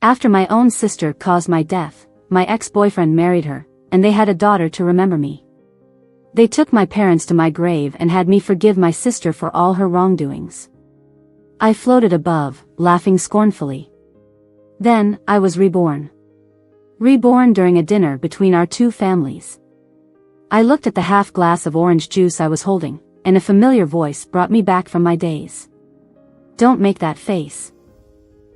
After my own sister caused my death, my ex-boyfriend married her, and they had a daughter to remember me. They took my parents to my grave and had me forgive my sister for all her wrongdoings. I floated above, laughing scornfully. Then, I was reborn. Reborn during a dinner between our two families. I looked at the half glass of orange juice I was holding, and a familiar voice brought me back from my days. Don't make that face.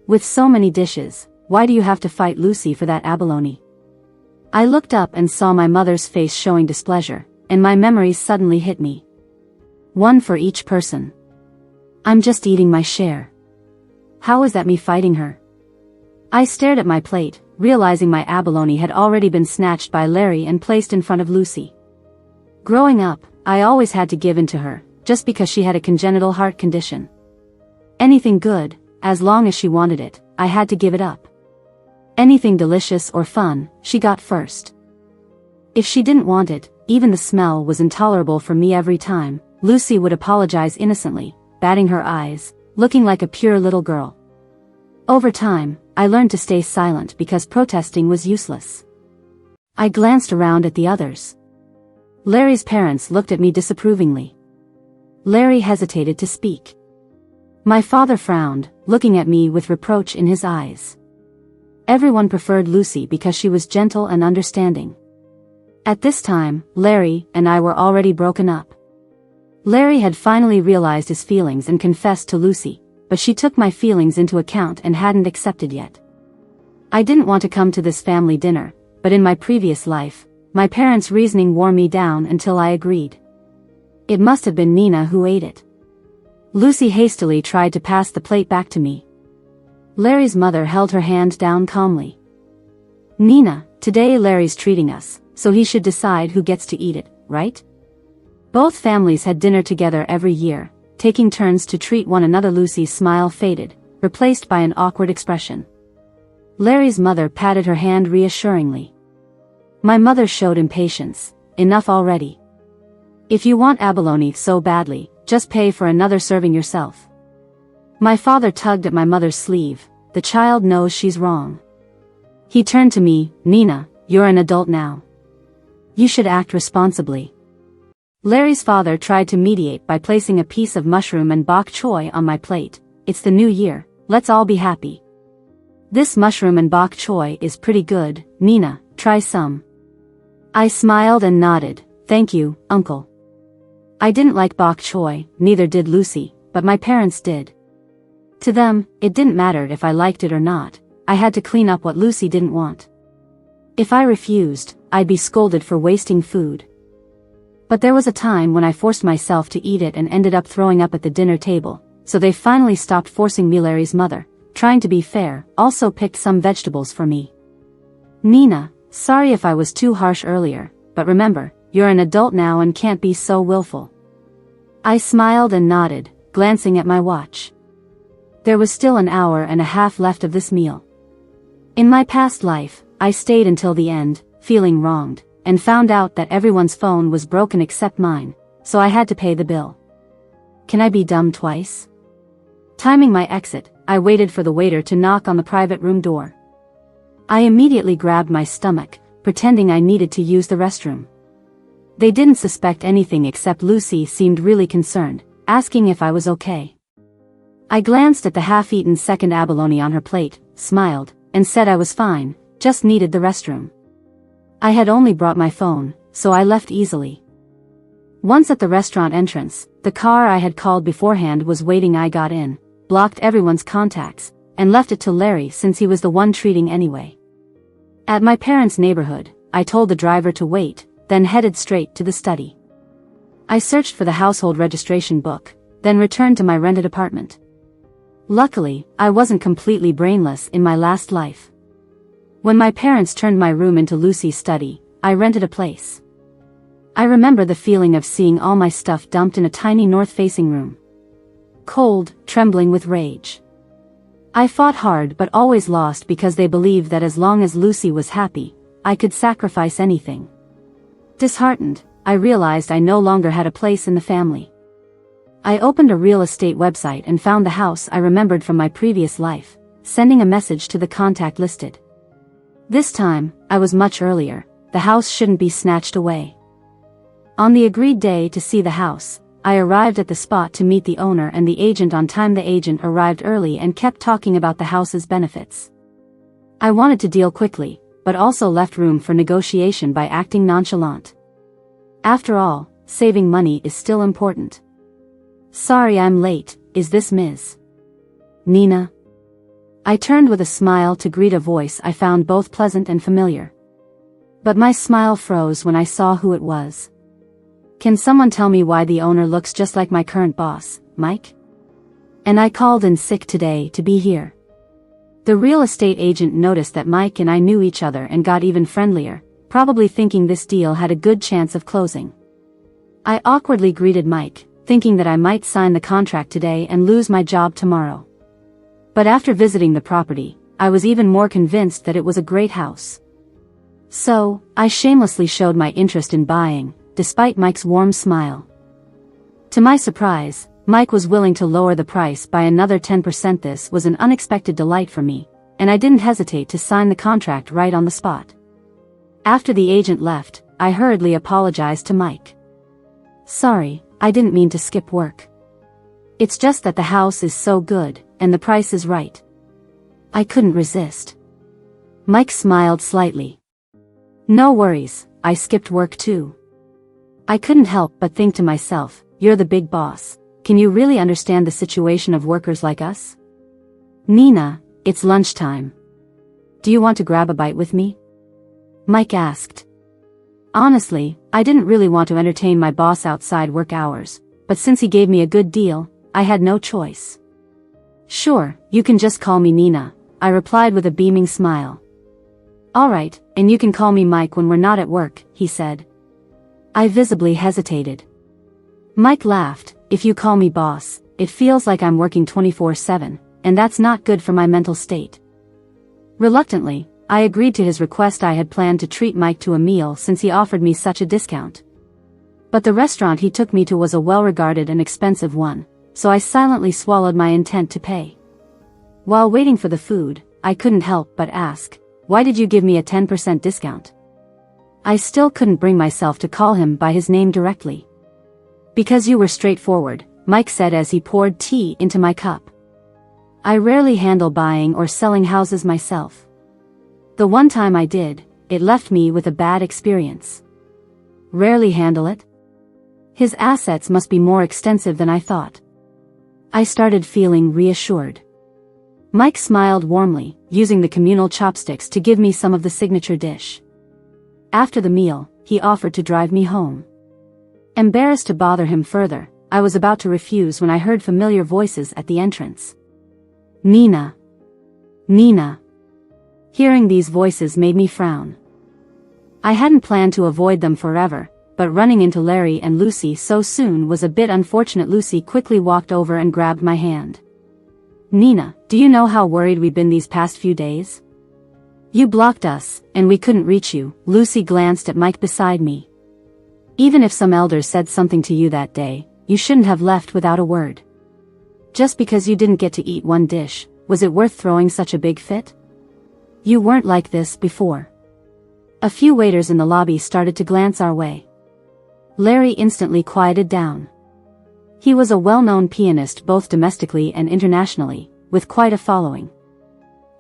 With so many dishes, why do you have to fight Lucy for that abalone? I looked up and saw my mother's face showing displeasure, and my memories suddenly hit me. One for each person. I'm just eating my share. How is that me fighting her? I stared at my plate, realizing my abalone had already been snatched by Larry and placed in front of Lucy. Growing up, I always had to give in to her, just because she had a congenital heart condition. Anything good, as long as she wanted it, I had to give it up. Anything delicious or fun, she got first. If she didn't want it, even the smell was intolerable for me every time. Lucy would apologize innocently, batting her eyes, looking like a pure little girl. Over time, I learned to stay silent because protesting was useless. I glanced around at the others. Larry's parents looked at me disapprovingly. Larry hesitated to speak. My father frowned, looking at me with reproach in his eyes. Everyone preferred Lucy because she was gentle and understanding. At this time, Larry and I were already broken up. Larry had finally realized his feelings and confessed to Lucy, but she took my feelings into account and hadn't accepted yet. I didn't want to come to this family dinner, but in my previous life, my parents' reasoning wore me down until I agreed. It must have been Nina who ate it. Lucy hastily tried to pass the plate back to me. Larry's mother held her hand down calmly. Nina, today Larry's treating us, so he should decide who gets to eat it, right? Both families had dinner together every year, taking turns to treat one another. Lucy's smile faded, replaced by an awkward expression. Larry's mother patted her hand reassuringly. My mother showed impatience. Enough already. If you want abalone so badly, just pay for another serving yourself. My father tugged at my mother's sleeve. The child knows she's wrong. He turned to me. Nina, you're an adult now. You should act responsibly. Larry's father tried to mediate by placing a piece of mushroom and bok choy on my plate. It's the new year, let's all be happy. This mushroom and bok choy is pretty good. Nina, try some. I smiled and nodded. Thank you, uncle. I didn't like bok choy, neither did Lucy, but my parents did. To them, it didn't matter if I liked it or not. I had to clean up what Lucy didn't want. If I refused, I'd be scolded for wasting food. But there was a time when I forced myself to eat it and ended up throwing up at the dinner table, so they finally stopped forcing me. Larry's mother, trying to be fair, also picked some vegetables for me. Nina, sorry if I was too harsh earlier, but remember, you're an adult now and can't be so willful. I smiled and nodded, glancing at my watch. There was still an hour and a half left of this meal. In my past life, I stayed until the end, feeling wronged, and found out that everyone's phone was broken except mine, so I had to pay the bill. Can I be dumb twice? Timing my exit, I waited for the waiter to knock on the private room door. I immediately grabbed my stomach, pretending I needed to use the restroom. They didn't suspect anything except Lucy seemed really concerned, asking if I was okay. I glanced at the half-eaten second abalone on her plate, smiled, and said I was fine, just needed the restroom. I had only brought my phone, so I left easily. Once at the restaurant entrance, the car I had called beforehand was waiting. I got in, blocked everyone's contacts, and left it to Larry since he was the one treating anyway. At my parents' neighborhood, I told the driver to wait, then headed straight to the study. I searched for the household registration book, then returned to my rented apartment. Luckily, I wasn't completely brainless in my last life. When my parents turned my room into Lucy's study, I rented a place. I remember the feeling of seeing all my stuff dumped in a tiny north-facing room. Cold, trembling with rage. I fought hard but always lost because they believed that as long as Lucy was happy, I could sacrifice anything. Disheartened, I realized I no longer had a place in the family. I opened a real estate website and found the house I remembered from my previous life, sending a message to the contact listed. This time, I was much earlier. The house shouldn't be snatched away. On the agreed day to see the house, I arrived at the spot to meet the owner and the agent on time. The agent arrived early and kept talking about the house's benefits. I wanted to deal quickly, but also left room for negotiation by acting nonchalant. After all, saving money is still important. Sorry I'm late, is this Ms. Nina? I turned with a smile to greet a voice I found both pleasant and familiar. But my smile froze when I saw who it was. Can someone tell me why the owner looks just like my current boss, Mike? And I called in sick today to be here. The real estate agent noticed that Mike and I knew each other and got even friendlier, probably thinking this deal had a good chance of closing. I awkwardly greeted Mike, thinking that I might sign the contract today and lose my job tomorrow. But after visiting the property, I was even more convinced that it was a great house. So, I shamelessly showed my interest in buying, despite Mike's warm smile. To my surprise, Mike was willing to lower the price by another 10%. This was an unexpected delight for me, and I didn't hesitate to sign the contract right on the spot. After the agent left, I hurriedly apologized to Mike. Sorry, I didn't mean to skip work. It's just that the house is so good, and the price is right. I couldn't resist. Mike smiled slightly. No worries, I skipped work too. I couldn't help but think to myself, you're the big boss. Can you really understand the situation of workers like us? Nina, it's lunchtime. Do you want to grab a bite with me? Mike asked. Honestly, I didn't really want to entertain my boss outside work hours, but since he gave me a good deal, I had no choice. Sure, you can just call me Nina, I replied with a beaming smile. Alright, and you can call me Mike when we're not at work, he said. I visibly hesitated. Mike laughed, if you call me boss, it feels like I'm working 24/7, and that's not good for my mental state. Reluctantly, I agreed to his request. I had planned to treat Mike to a meal since he offered me such a discount. But the restaurant he took me to was a well-regarded and expensive one, so I silently swallowed my intent to pay. While waiting for the food, I couldn't help but ask, why did you give me a 10% discount? I still couldn't bring myself to call him by his name directly. Because you were straightforward, Mike said as he poured tea into my cup. I rarely handle buying or selling houses myself. The one time I did, it left me with a bad experience. Rarely handle it? His assets must be more extensive than I thought. I started feeling reassured. Mike smiled warmly, using the communal chopsticks to give me some of the signature dish. After the meal, he offered to drive me home. Embarrassed to bother him further, I was about to refuse when I heard familiar voices at the entrance. Nina. Nina. Hearing these voices made me frown. I hadn't planned to avoid them forever, but running into Larry and Lucy so soon was a bit unfortunate. Lucy quickly walked over and grabbed my hand. Nina, do you know how worried we've been these past few days? You blocked us, and we couldn't reach you. Lucy glanced at Mike beside me. Even if some elders said something to you that day, you shouldn't have left without a word. Just because you didn't get to eat one dish, was it worth throwing such a big fit? You weren't like this before. A few waiters in the lobby started to glance our way. Larry instantly quieted down. He was a well-known pianist both domestically and internationally, with quite a following.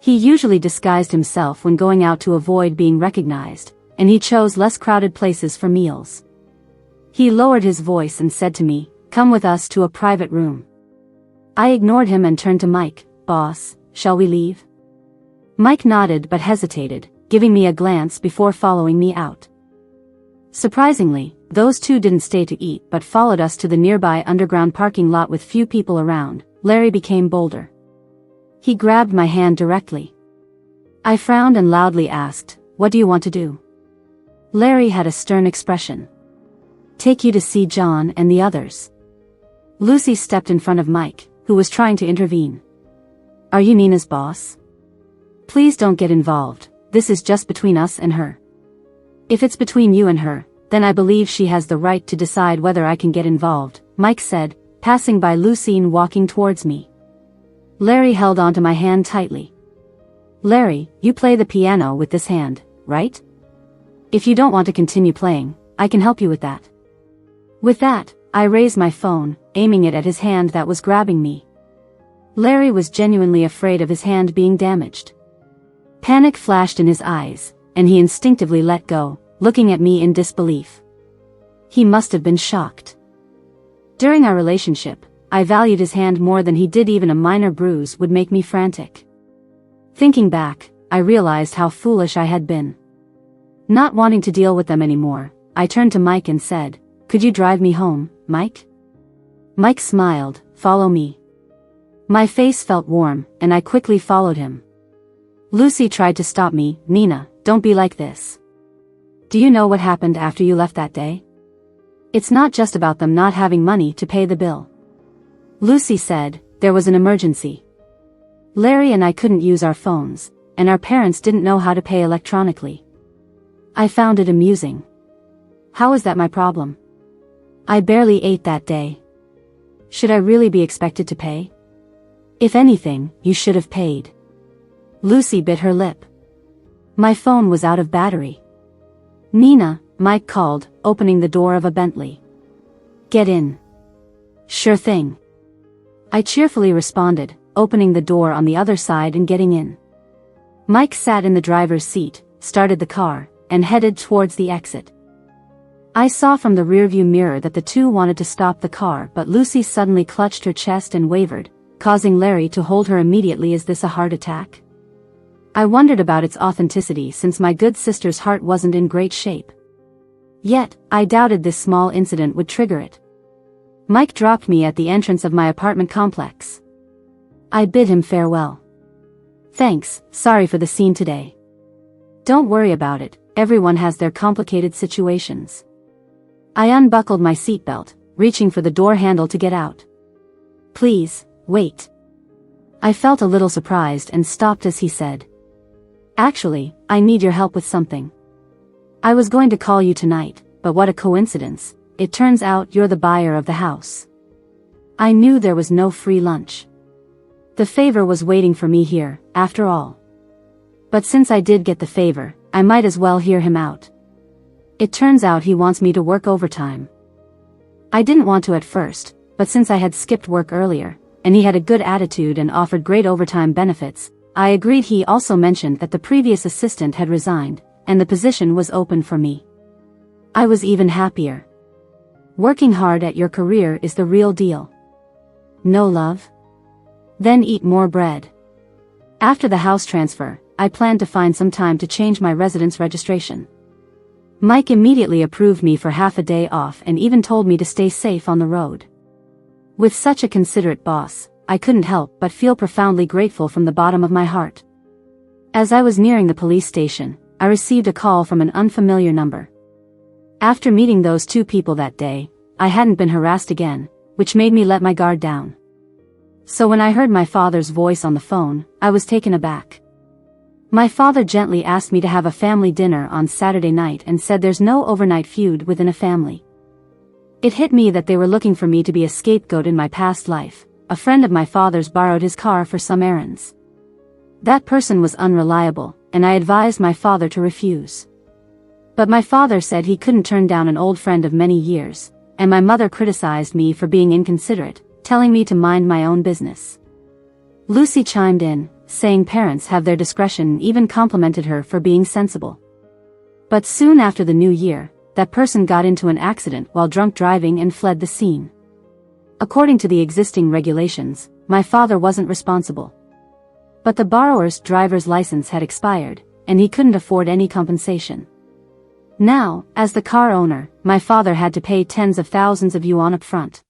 He usually disguised himself when going out to avoid being recognized, and he chose less crowded places for meals. He lowered his voice and said to me, "Come with us to a private room." I ignored him and turned to Mike. "Boss, shall we leave?" Mike nodded but hesitated, giving me a glance before following me out. Surprisingly, those two didn't stay to eat but followed us to the nearby underground parking lot with few people around. Larry became bolder. He grabbed my hand directly. I frowned and loudly asked, "What do you want to do?" Larry had a stern expression. "Take you to see John and the others." Lucy stepped in front of Mike, who was trying to intervene. "Are you Nina's boss? Please don't get involved, this is just between us and her." "If it's between you and her, then I believe she has the right to decide whether I can get involved," Mike said, passing by Lucy and walking towards me. Larry held onto my hand tightly, Larry, you play the piano with this hand, right? If you don't want to continue playing, I can help you with that. With that, I raised my phone, aiming it at his hand that was grabbing me. Larry was genuinely afraid of his hand being damaged. Panic flashed in his eyes, and he instinctively let go, looking at me in disbelief. He must have been shocked. During our relationship, I valued his hand more than he did. Even a minor bruise would make me frantic. Thinking back, I realized how foolish I had been. Not wanting to deal with them anymore, I turned to Mike and said, "Could you drive me home, Mike?" Mike smiled, "Follow me." My face felt warm, and I quickly followed him. Lucy tried to stop me. "Nina, don't be like this. Do you know what happened after you left that day? It's not just about them not having money to pay the bill." Lucy said, "There was an emergency. Larry and I couldn't use our phones, and our parents didn't know how to pay electronically." I found it amusing. How is that my problem? I barely ate that day. Should I really be expected to pay? If anything, you should have paid. Lucy bit her lip. My phone was out of battery. "Nina," Mike called, opening the door of a Bentley. "Get in." "Sure thing." I cheerfully responded, opening the door on the other side and getting in. Mike sat in the driver's seat, started the car, and headed towards the exit. I saw from the rearview mirror that the two wanted to stop the car, but Lucy suddenly clutched her chest and wavered, causing Larry to hold her immediately. Is this a heart attack? I wondered about its authenticity since my good sister's heart wasn't in great shape. Yet, I doubted this small incident would trigger it. Mike dropped me at the entrance of my apartment complex. I bid him farewell. "Thanks, sorry for the scene today." "Don't worry about it, everyone has their complicated situations." I unbuckled my seatbelt, reaching for the door handle to get out. "Please, wait." I felt a little surprised and stopped as he said, "Actually, I need your help with something. I was going to call you tonight, but what a coincidence, it turns out you're the buyer of the house." I knew there was no free lunch. The favor was waiting for me here, after all. But since I did get the favor, I might as well hear him out. It turns out he wants me to work overtime. I didn't want to at first, but since I had skipped work earlier, and he had a good attitude and offered great overtime benefits, I agreed. He also mentioned that the previous assistant had resigned, and the position was open for me. I was even happier. Working hard at your career is the real deal. No love? Then eat more bread. After the house transfer, I planned to find some time to change my residence registration. Mike immediately approved me for half a day off and even told me to stay safe on the road. With such a considerate boss, I couldn't help but feel profoundly grateful from the bottom of my heart. As I was nearing the police station, I received a call from an unfamiliar number. After meeting those two people that day, I hadn't been harassed again, which made me let my guard down. So when I heard my father's voice on the phone, I was taken aback. My father gently asked me to have a family dinner on Saturday night and said there's no overnight feud within a family. It hit me that they were looking for me to be a scapegoat in my past life. A friend of my father's borrowed his car for some errands. That person was unreliable, and I advised my father to refuse. But my father said he couldn't turn down an old friend of many years, and my mother criticized me for being inconsiderate, telling me to mind my own business. Lucy chimed in, saying parents have their discretion, and even complimented her for being sensible. But soon after the new year, that person got into an accident while drunk driving and fled the scene. According to the existing regulations, my father wasn't responsible. But the borrower's driver's license had expired, and he couldn't afford any compensation. Now, as the car owner, my father had to pay tens of thousands of yuan up front.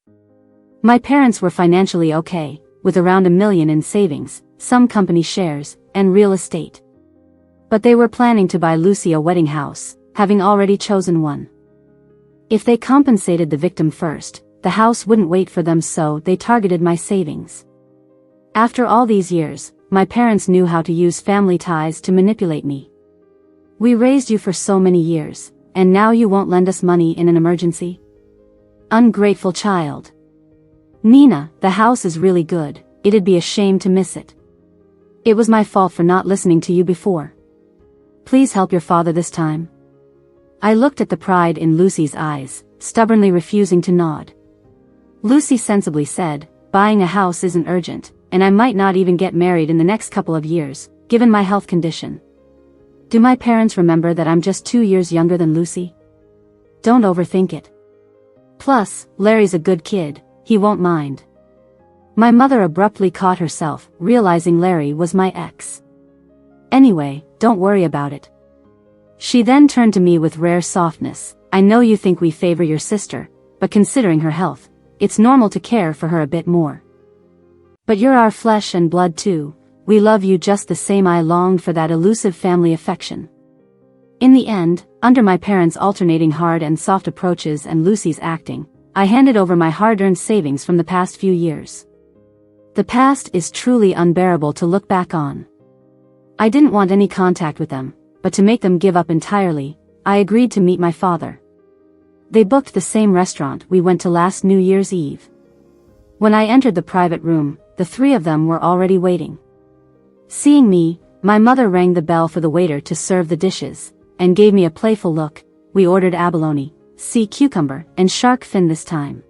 My parents were financially okay, with around $1 million in savings, some company shares, and real estate. But they were planning to buy Lucy a wedding house, having already chosen one. If they compensated the victim first, the house wouldn't wait for them, so they targeted my savings. After all these years, my parents knew how to use family ties to manipulate me. "We raised you for so many years, and now you won't lend us money in an emergency? Ungrateful child. Nina, the house is really good, it'd be a shame to miss it. It was my fault for not listening to you before. Please help your father this time. I looked at the pride in Lucy's eyes, stubbornly refusing to nod. Lucy sensibly said, buying a house isn't urgent, and I might not even get married in the next couple of years, given my health condition. Do my parents remember that I'm just 2 years younger than Lucy? Don't overthink it. Plus, Larry's a good kid, he won't mind. My mother abruptly caught herself, realizing Larry was my ex. Anyway, don't worry about it. She then turned to me with rare softness. I know you think we favor your sister, but considering her health, it's normal to care for her a bit more. But you're our flesh and blood too, we love you just the same. I longed for that elusive family affection. In the end, under my parents' alternating hard and soft approaches and Lucy's acting, I handed over my hard-earned savings from the past few years. The past is truly unbearable to look back on. I didn't want any contact with them, but to make them give up entirely, I agreed to meet my father. They booked the same restaurant we went to last New Year's Eve. When I entered the private room, the three of them were already waiting. Seeing me, my mother rang the bell for the waiter to serve the dishes, and gave me a playful look. We ordered abalone, sea cucumber, and shark fin this time.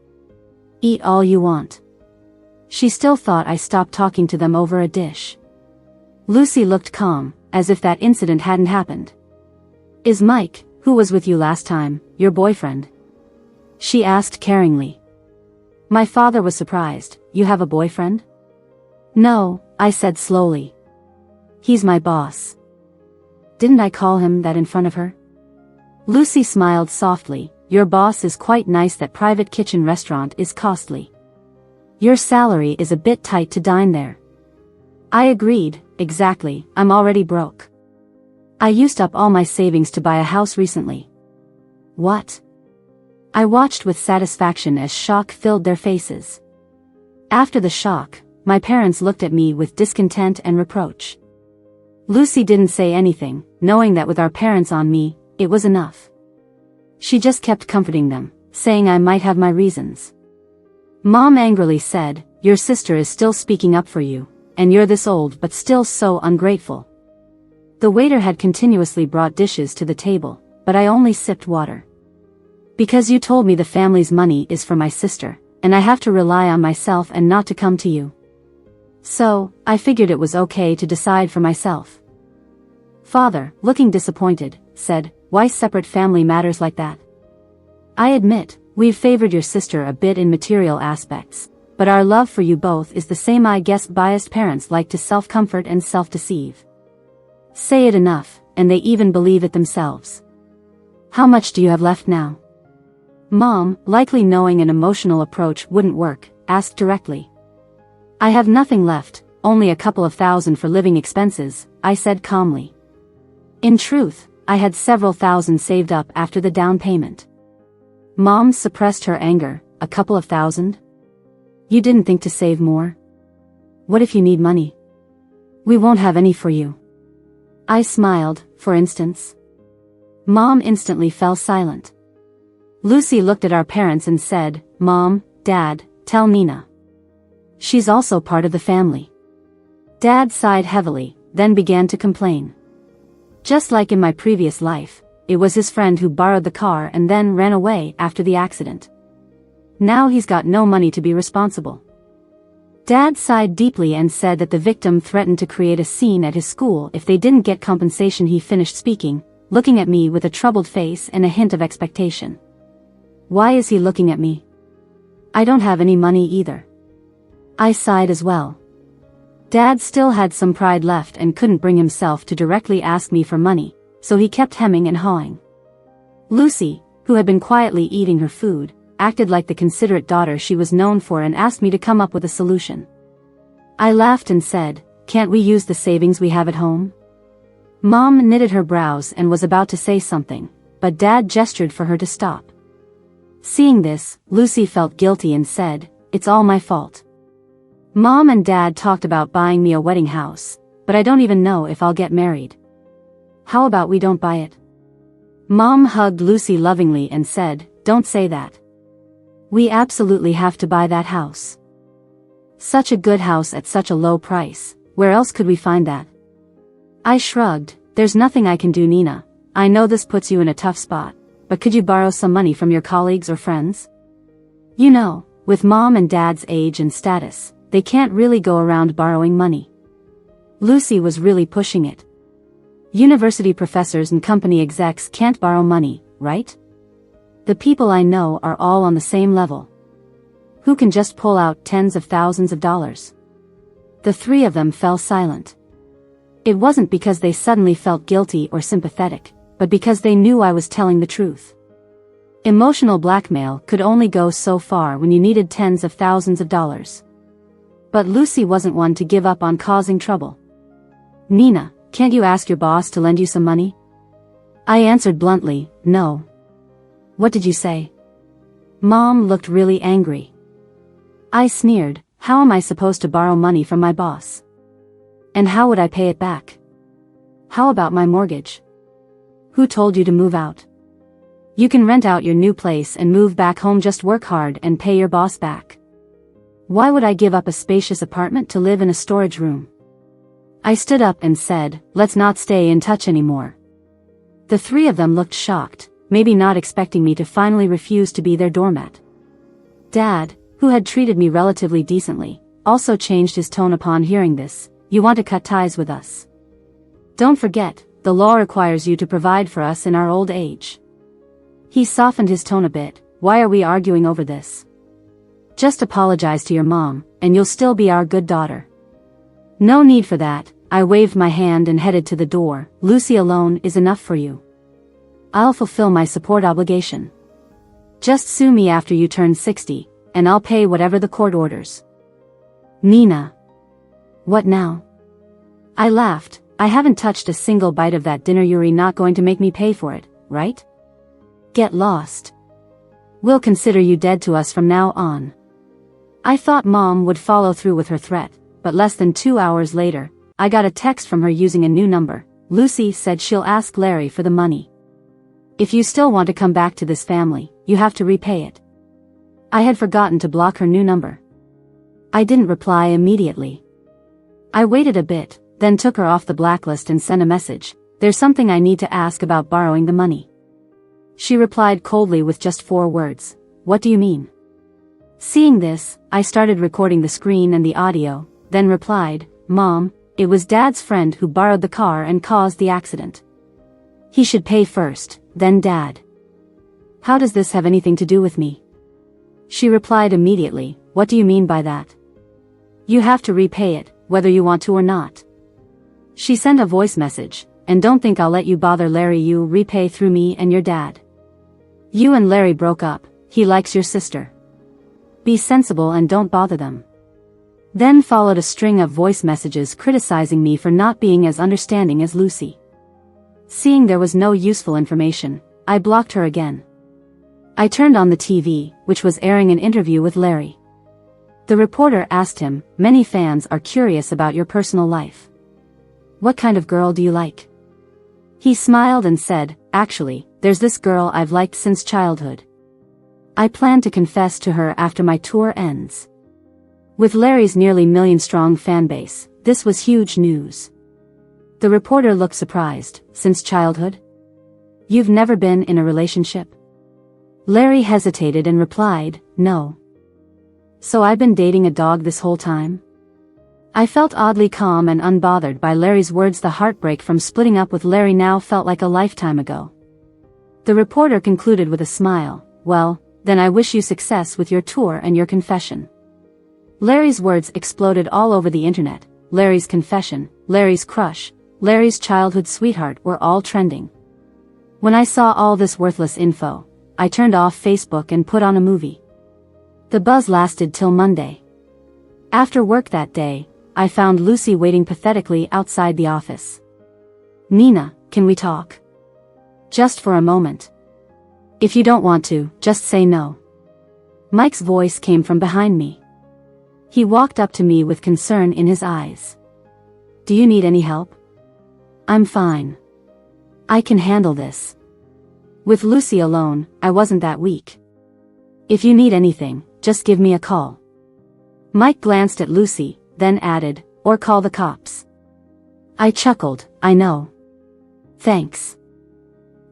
Eat all you want. She still thought I stopped talking to them over a dish. Lucy looked calm, as if that incident hadn't happened. Is Mike, who was with you last time, your boyfriend? She asked caringly. My father was surprised. You have a boyfriend? No, I said slowly. He's my boss. Didn't I call him that in front of her? Lucy smiled softly. Your boss is quite nice. That private kitchen restaurant is costly. Your salary is a bit tight to dine there. I agreed. Exactly, I'm already broke. I used up all my savings to buy a house recently. What? I watched with satisfaction as shock filled their faces. After the shock, my parents looked at me with discontent and reproach. Lucy didn't say anything, knowing that with our parents on me, it was enough. She just kept comforting them, saying I might have my reasons. Mom angrily said, your sister is still speaking up for you, and you're this old but still so ungrateful. The waiter had continuously brought dishes to the table, but I only sipped water. Because you told me the family's money is for my sister, and I have to rely on myself and not to come to you. So, I figured it was okay to decide for myself. Father, looking disappointed, said, why separate family matters like that? I admit, we've favored your sister a bit in material aspects, but our love for you both is the same. I guess biased parents like to self-comfort and self-deceive. Say it enough, and they even believe it themselves. How much do you have left now? Mom, likely knowing an emotional approach wouldn't work, asked directly. I have nothing left, only a couple of thousand for living expenses, I said calmly. In truth, I had several thousand saved up after the down payment. Mom suppressed her anger. A couple of thousand? You didn't think to save more? What if you need money? We won't have any for you. I smiled, for instance. Mom instantly fell silent. Lucy looked at our parents and said, Mom, Dad, tell Nina. She's also part of the family. Dad sighed heavily, then began to complain. Just like in my previous life, it was his friend who borrowed the car and then ran away after the accident. Now he's got no money to be responsible. Dad sighed deeply and said that the victim threatened to create a scene at his school if they didn't get compensation. He finished speaking, looking at me with a troubled face and a hint of expectation. Why is he looking at me? I don't have any money either. I sighed as well. Dad still had some pride left and couldn't bring himself to directly ask me for money, so he kept hemming and hawing. Lucy, who had been quietly eating her food, acted like the considerate daughter she was known for and asked me to come up with a solution. I laughed and said, can't we use the savings we have at home? Mom knitted her brows and was about to say something, but Dad gestured for her to stop. Seeing this, Lucy felt guilty and said, it's all my fault. Mom and Dad talked about buying me a wedding house, but I don't even know if I'll get married. How about we don't buy it? Mom hugged Lucy lovingly and said, don't say that. We absolutely have to buy that house. Such a good house at such a low price. Where else could we find that? I shrugged. There's nothing I can do, Nina. I know this puts you in a tough spot, but could you borrow some money from your colleagues or friends? You know, with mom and dad's age and status, they can't really go around borrowing money. Lucy was really pushing it. University professors and company execs can't borrow money, right? The people I know are all on the same level. Who can just pull out tens of thousands of dollars? The three of them fell silent. It wasn't because they suddenly felt guilty or sympathetic, but because they knew I was telling the truth. Emotional blackmail could only go so far when you needed tens of thousands of dollars. But Lucy wasn't one to give up on causing trouble. Nina, can't you ask your boss to lend you some money? I answered bluntly, no. What did you say? Mom looked really angry. I sneered, how am I supposed to borrow money from my boss? And how would I pay it back? How about my mortgage? Who told you to move out? You can rent out your new place and move back home, just work hard and pay your boss back. Why would I give up a spacious apartment to live in a storage room? I stood up and said, let's not stay in touch anymore. The three of them looked shocked, maybe not expecting me to finally refuse to be their doormat. Dad, who had treated me relatively decently, also changed his tone upon hearing this. You want to cut ties with us? Don't forget, the law requires you to provide for us in our old age. He softened his tone a bit. Why are we arguing over this? Just apologize to your mom, and you'll still be our good daughter. No need for that. I waved my hand and headed to the door. Lucy alone is enough for you. I'll fulfill my support obligation. Just sue me after you turn 60, and I'll pay whatever the court orders. Nina. What now? I laughed. I haven't touched a single bite of that dinner. You're not going to make me pay for it, right? Get lost. We'll consider you dead to us from now on. I thought Mom would follow through with her threat, but less than 2 hours later, I got a text from her using a new number. Lucy said she'll ask Larry for the money. If you still want to come back to this family, you have to repay it. I had forgotten to block her new number. I didn't reply immediately. I waited a bit, then took her off the blacklist and sent a message. There's something I need to ask about borrowing the money. She replied coldly with just 4 words. What do you mean? Seeing this, I started recording the screen and the audio, then replied, Mom, it was Dad's friend who borrowed the car and caused the accident. He should pay first, then Dad. How does this have anything to do with me? She replied immediately, what do you mean by that? You have to repay it, whether you want to or not. She sent a voice message, and don't think I'll let you bother Larry. You repay through me and your dad. You and Larry broke up. He likes your sister. Be sensible and don't bother them. Then followed a string of voice messages criticizing me for not being as understanding as Lucy. Seeing there was no useful information, I blocked her again. I turned on the TV, which was airing an interview with Larry. The reporter asked him, many fans are curious about your personal life. What kind of girl do you like? He smiled and said, actually, there's this girl I've liked since childhood. I plan to confess to her after my tour ends. With Larry's nearly million-strong fan base, this was huge news. The reporter looked surprised. Since childhood? You've never been in a relationship? Larry hesitated and replied, no. So I've been dating a dog this whole time? I felt oddly calm and unbothered by Larry's words. The heartbreak from splitting up with Larry now felt like a lifetime ago. The reporter concluded with a smile, well, then I wish you success with your tour and your confession. Larry's words exploded all over the internet. Larry's confession, Larry's crush, Larry's childhood sweetheart were all trending. When I saw all this worthless info, I turned off Facebook and put on a movie. The buzz lasted till Monday. After work that day, I found Lucy waiting pathetically outside the office. Nina, can we talk? Just for a moment. If you don't want to, just say no. Mike's voice came from behind me. He walked up to me with concern in his eyes. Do you need any help? I'm fine. I can handle this. With Lucy alone, I wasn't that weak. If you need anything, just give me a call. Mike glanced at Lucy, then added, Or call the cops. I chuckled, I know. Thanks.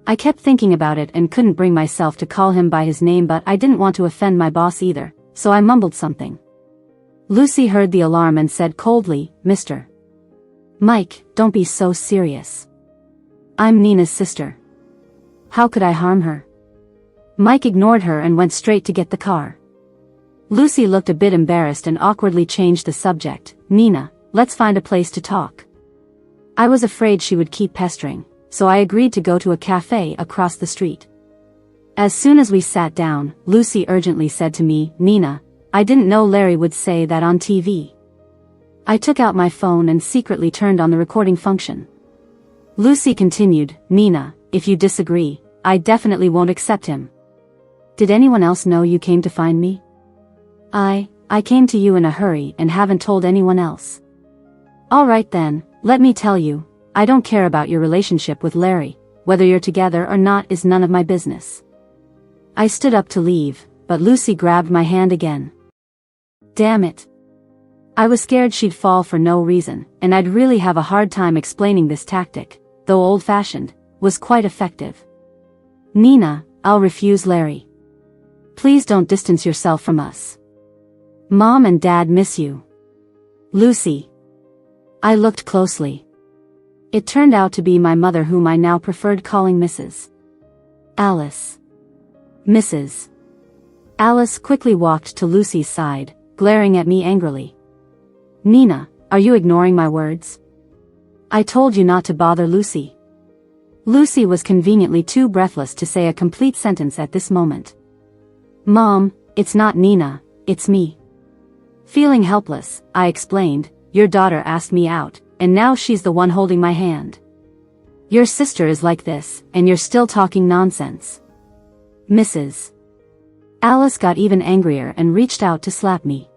I kept thinking about it and couldn't bring myself to call him by his name, but I didn't want to offend my boss either, so I mumbled something. Lucy heard the alarm and said coldly, Mr. Mike, don't be so serious. I'm Nina's sister. How could I harm her? Mike ignored her and went straight to get the car. Lucy looked a bit embarrassed and awkwardly changed the subject. Nina, let's find a place to talk. I was afraid she would keep pestering, so I agreed to go to a cafe across the street. As soon as we sat down, Lucy urgently said to me, Nina, I didn't know Larry would say that on TV. I took out my phone and secretly turned on the recording function. Lucy continued, Nina, if you disagree, I definitely won't accept him. Did anyone else know you came to find me? I came to you in a hurry and haven't told anyone else. All right then, let me tell you, I don't care about your relationship with Larry, whether you're together or not is none of my business. I stood up to leave, but Lucy grabbed my hand again. Damn it. I was scared she'd fall for no reason, and I'd really have a hard time explaining this tactic, though old-fashioned, was quite effective. Nina, I'll refuse Larry. Please don't distance yourself from us. Mom and Dad miss you. Lucy. I looked closely. It turned out to be my mother, whom I now preferred calling Mrs. Alice. Mrs. Alice quickly walked to Lucy's side, glaring at me angrily. Nina, are you ignoring my words? I told you not to bother Lucy. Lucy was conveniently too breathless to say a complete sentence at this moment. Mom, it's not Nina, it's me. Feeling helpless, I explained, your daughter asked me out, and now she's the one holding my hand. Your sister is like this, and you're still talking nonsense. Mrs. Alice got even angrier and reached out to slap me.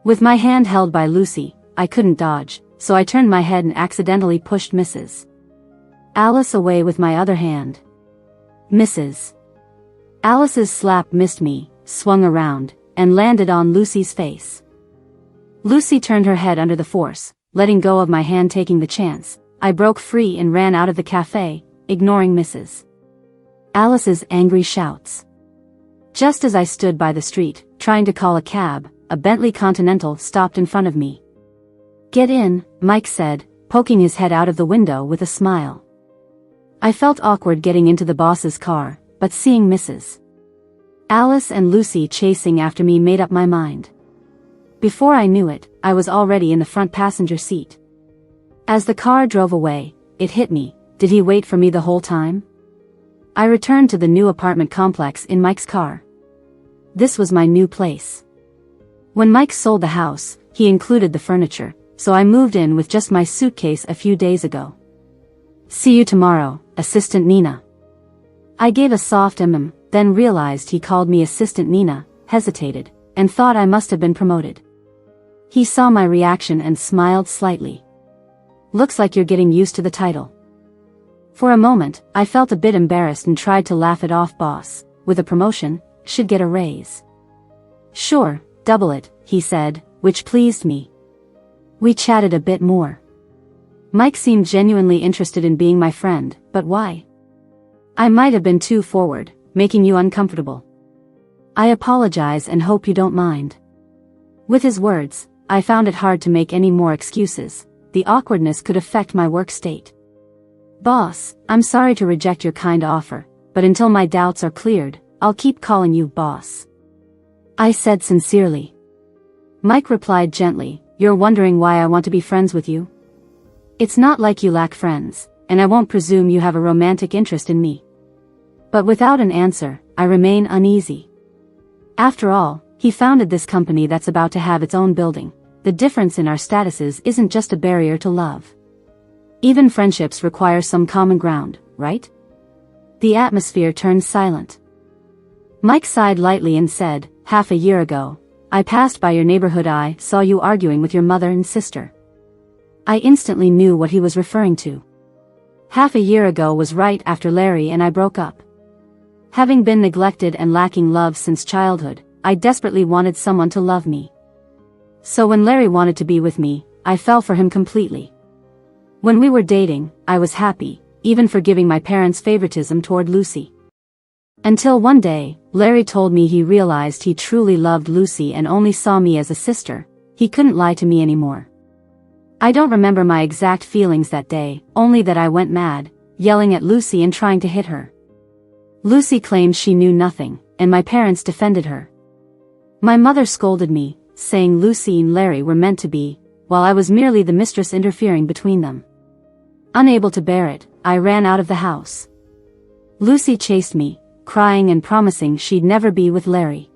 With my hand held by Lucy, I couldn't dodge, so I turned my head and accidentally pushed Mrs. Alice away with my other hand. Mrs. Alice's slap missed me, swung around, and landed on Lucy's face. Lucy turned her head under the force, letting go of my hand, taking the chance. I broke free and ran out of the cafe, ignoring Mrs. Alice's angry shouts. Just as I stood by the street, trying to call a cab, a Bentley Continental stopped in front of me. Get in, Mike said, poking his head out of the window with a smile. I felt awkward getting into the boss's car, but seeing Mrs. Alice and Lucy chasing after me made up my mind. Before I knew it, I was already in the front passenger seat. As the car drove away, it hit me, did he wait for me the whole time? I returned to the new apartment complex in Mike's car. This was my new place. When Mike sold the house, he included the furniture, so I moved in with just my suitcase a few days ago. See you tomorrow, Assistant Nina. I gave a soft then realized he called me Assistant Nina, hesitated, and thought I must have been promoted. He saw my reaction and smiled slightly. Looks like you're getting used to the title. For a moment, I felt a bit embarrassed and tried to laugh it off. Boss, with a promotion, should get a raise. Sure, double it, he said, which pleased me. We chatted a bit more. Mike seemed genuinely interested in being my friend, but why? I might have been too forward, making you uncomfortable. I apologize and hope you don't mind. With his words, I found it hard to make any more excuses. The awkwardness could affect my work state. Boss, I'm sorry to reject your kind offer, but until my doubts are cleared, I'll keep calling you boss. I said sincerely. Mike replied gently, you're wondering why I want to be friends with you? It's not like you lack friends, and I won't presume you have a romantic interest in me. But without an answer, I remain uneasy. After all, he founded this company that's about to have its own building. The difference in our statuses isn't just a barrier to love. Even friendships require some common ground, right? The atmosphere turned silent. Mike sighed lightly and said, half a year ago, I passed by your neighborhood. I saw you arguing with your mother and sister. I instantly knew what he was referring to. Half a year ago was right after Larry and I broke up. Having been neglected and lacking love since childhood, I desperately wanted someone to love me. So when Larry wanted to be with me, I fell for him completely. When we were dating, I was happy, even forgiving my parents' favoritism toward Lucy. Until one day, Larry told me he realized he truly loved Lucy and only saw me as a sister. He couldn't lie to me anymore. I don't remember my exact feelings that day, only that I went mad, yelling at Lucy and trying to hit her. Lucy claimed she knew nothing, and my parents defended her. My mother scolded me, saying Lucy and Larry were meant to be, while I was merely the mistress interfering between them. Unable to bear it, I ran out of the house. Lucy chased me, crying and promising she'd never be with Larry.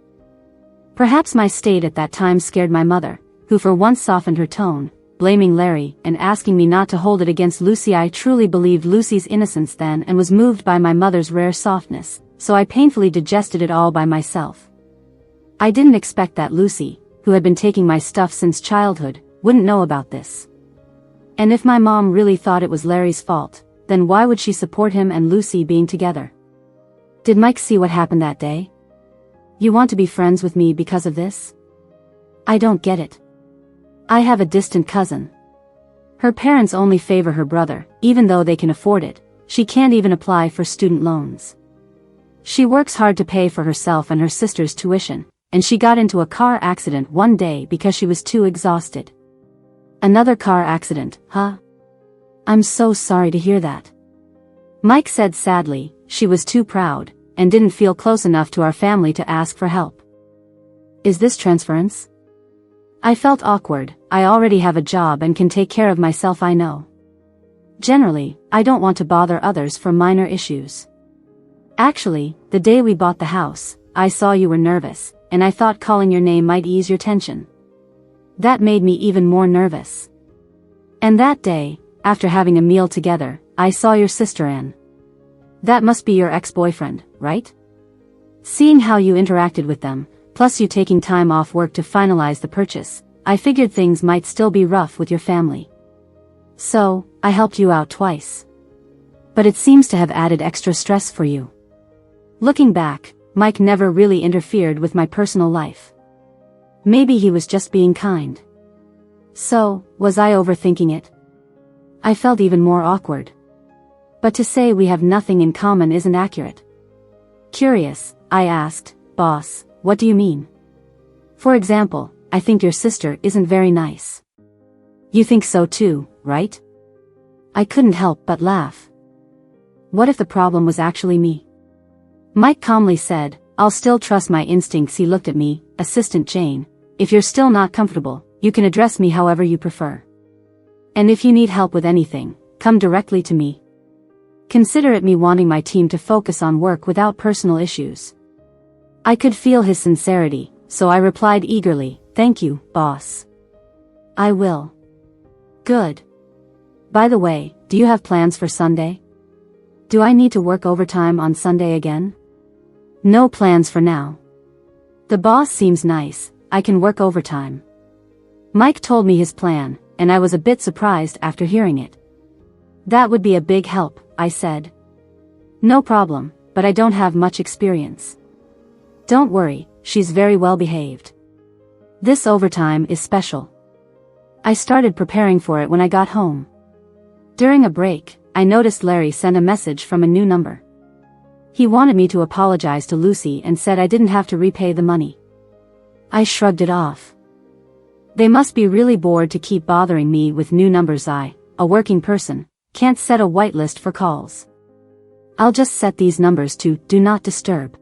Perhaps my state at that time scared my mother, who for once softened her tone, blaming Larry and asking me not to hold it against Lucy. I truly believed Lucy's innocence then and was moved by my mother's rare softness, so I painfully digested it all by myself. I didn't expect that Lucy, who had been taking my stuff since childhood, wouldn't know about this. And if my mom really thought it was Larry's fault, then why would she support him and Lucy being together? Did Mike see what happened that day? You want to be friends with me because of this? I don't get it. I have a distant cousin. Her parents only favor her brother, even though they can afford it. She can't even apply for student loans. She works hard to pay for herself and her sister's tuition, and she got into a car accident one day because she was too exhausted. Another car accident, huh? I'm so sorry to hear that. Mike said sadly, she was too proud, and didn't feel close enough to our family to ask for help. Is this transference? I felt awkward. I already have a job and can take care of myself, I know. Generally, I don't want to bother others for minor issues. Actually, the day we bought the house, I saw you were nervous, and I thought calling your name might ease your tension. That made me even more nervous. And that day, after having a meal together, I saw your sister Anne. That must be your ex-boyfriend, right? Seeing how you interacted with them, plus you taking time off work to finalize the purchase, I figured things might still be rough with your family. So, I helped you out twice. But it seems to have added extra stress for you. Looking back, Mike never really interfered with my personal life. Maybe he was just being kind. So, was I overthinking it? I felt even more awkward. But to say we have nothing in common isn't accurate. Curious, I asked, boss, what do you mean? For example, I think your sister isn't very nice. You think so too, right? I couldn't help but laugh. What if the problem was actually me? Mike calmly said, I'll still trust my instincts. He looked at me, Assistant Jane. If you're still not comfortable, you can address me however you prefer. And if you need help with anything, come directly to me. Consider it me wanting my team to focus on work without personal issues. I could feel his sincerity, so I replied eagerly, thank you, boss. I will. Good. By the way, do you have plans for Sunday? Do I need to work overtime on Sunday again? No plans for now. The boss seems nice, I can work overtime. Mike told me his plan, and I was a bit surprised after hearing it. That would be a big help, I said. No problem, but I don't have much experience. Don't worry, she's very well behaved. This overtime is special. I started preparing for it when I got home. During a break, I noticed Larry sent a message from a new number. He wanted me to apologize to Lucy and said I didn't have to repay the money. I shrugged it off. They must be really bored to keep bothering me with new numbers. A working person, can't set a whitelist for calls. I'll just set these numbers to Do Not Disturb.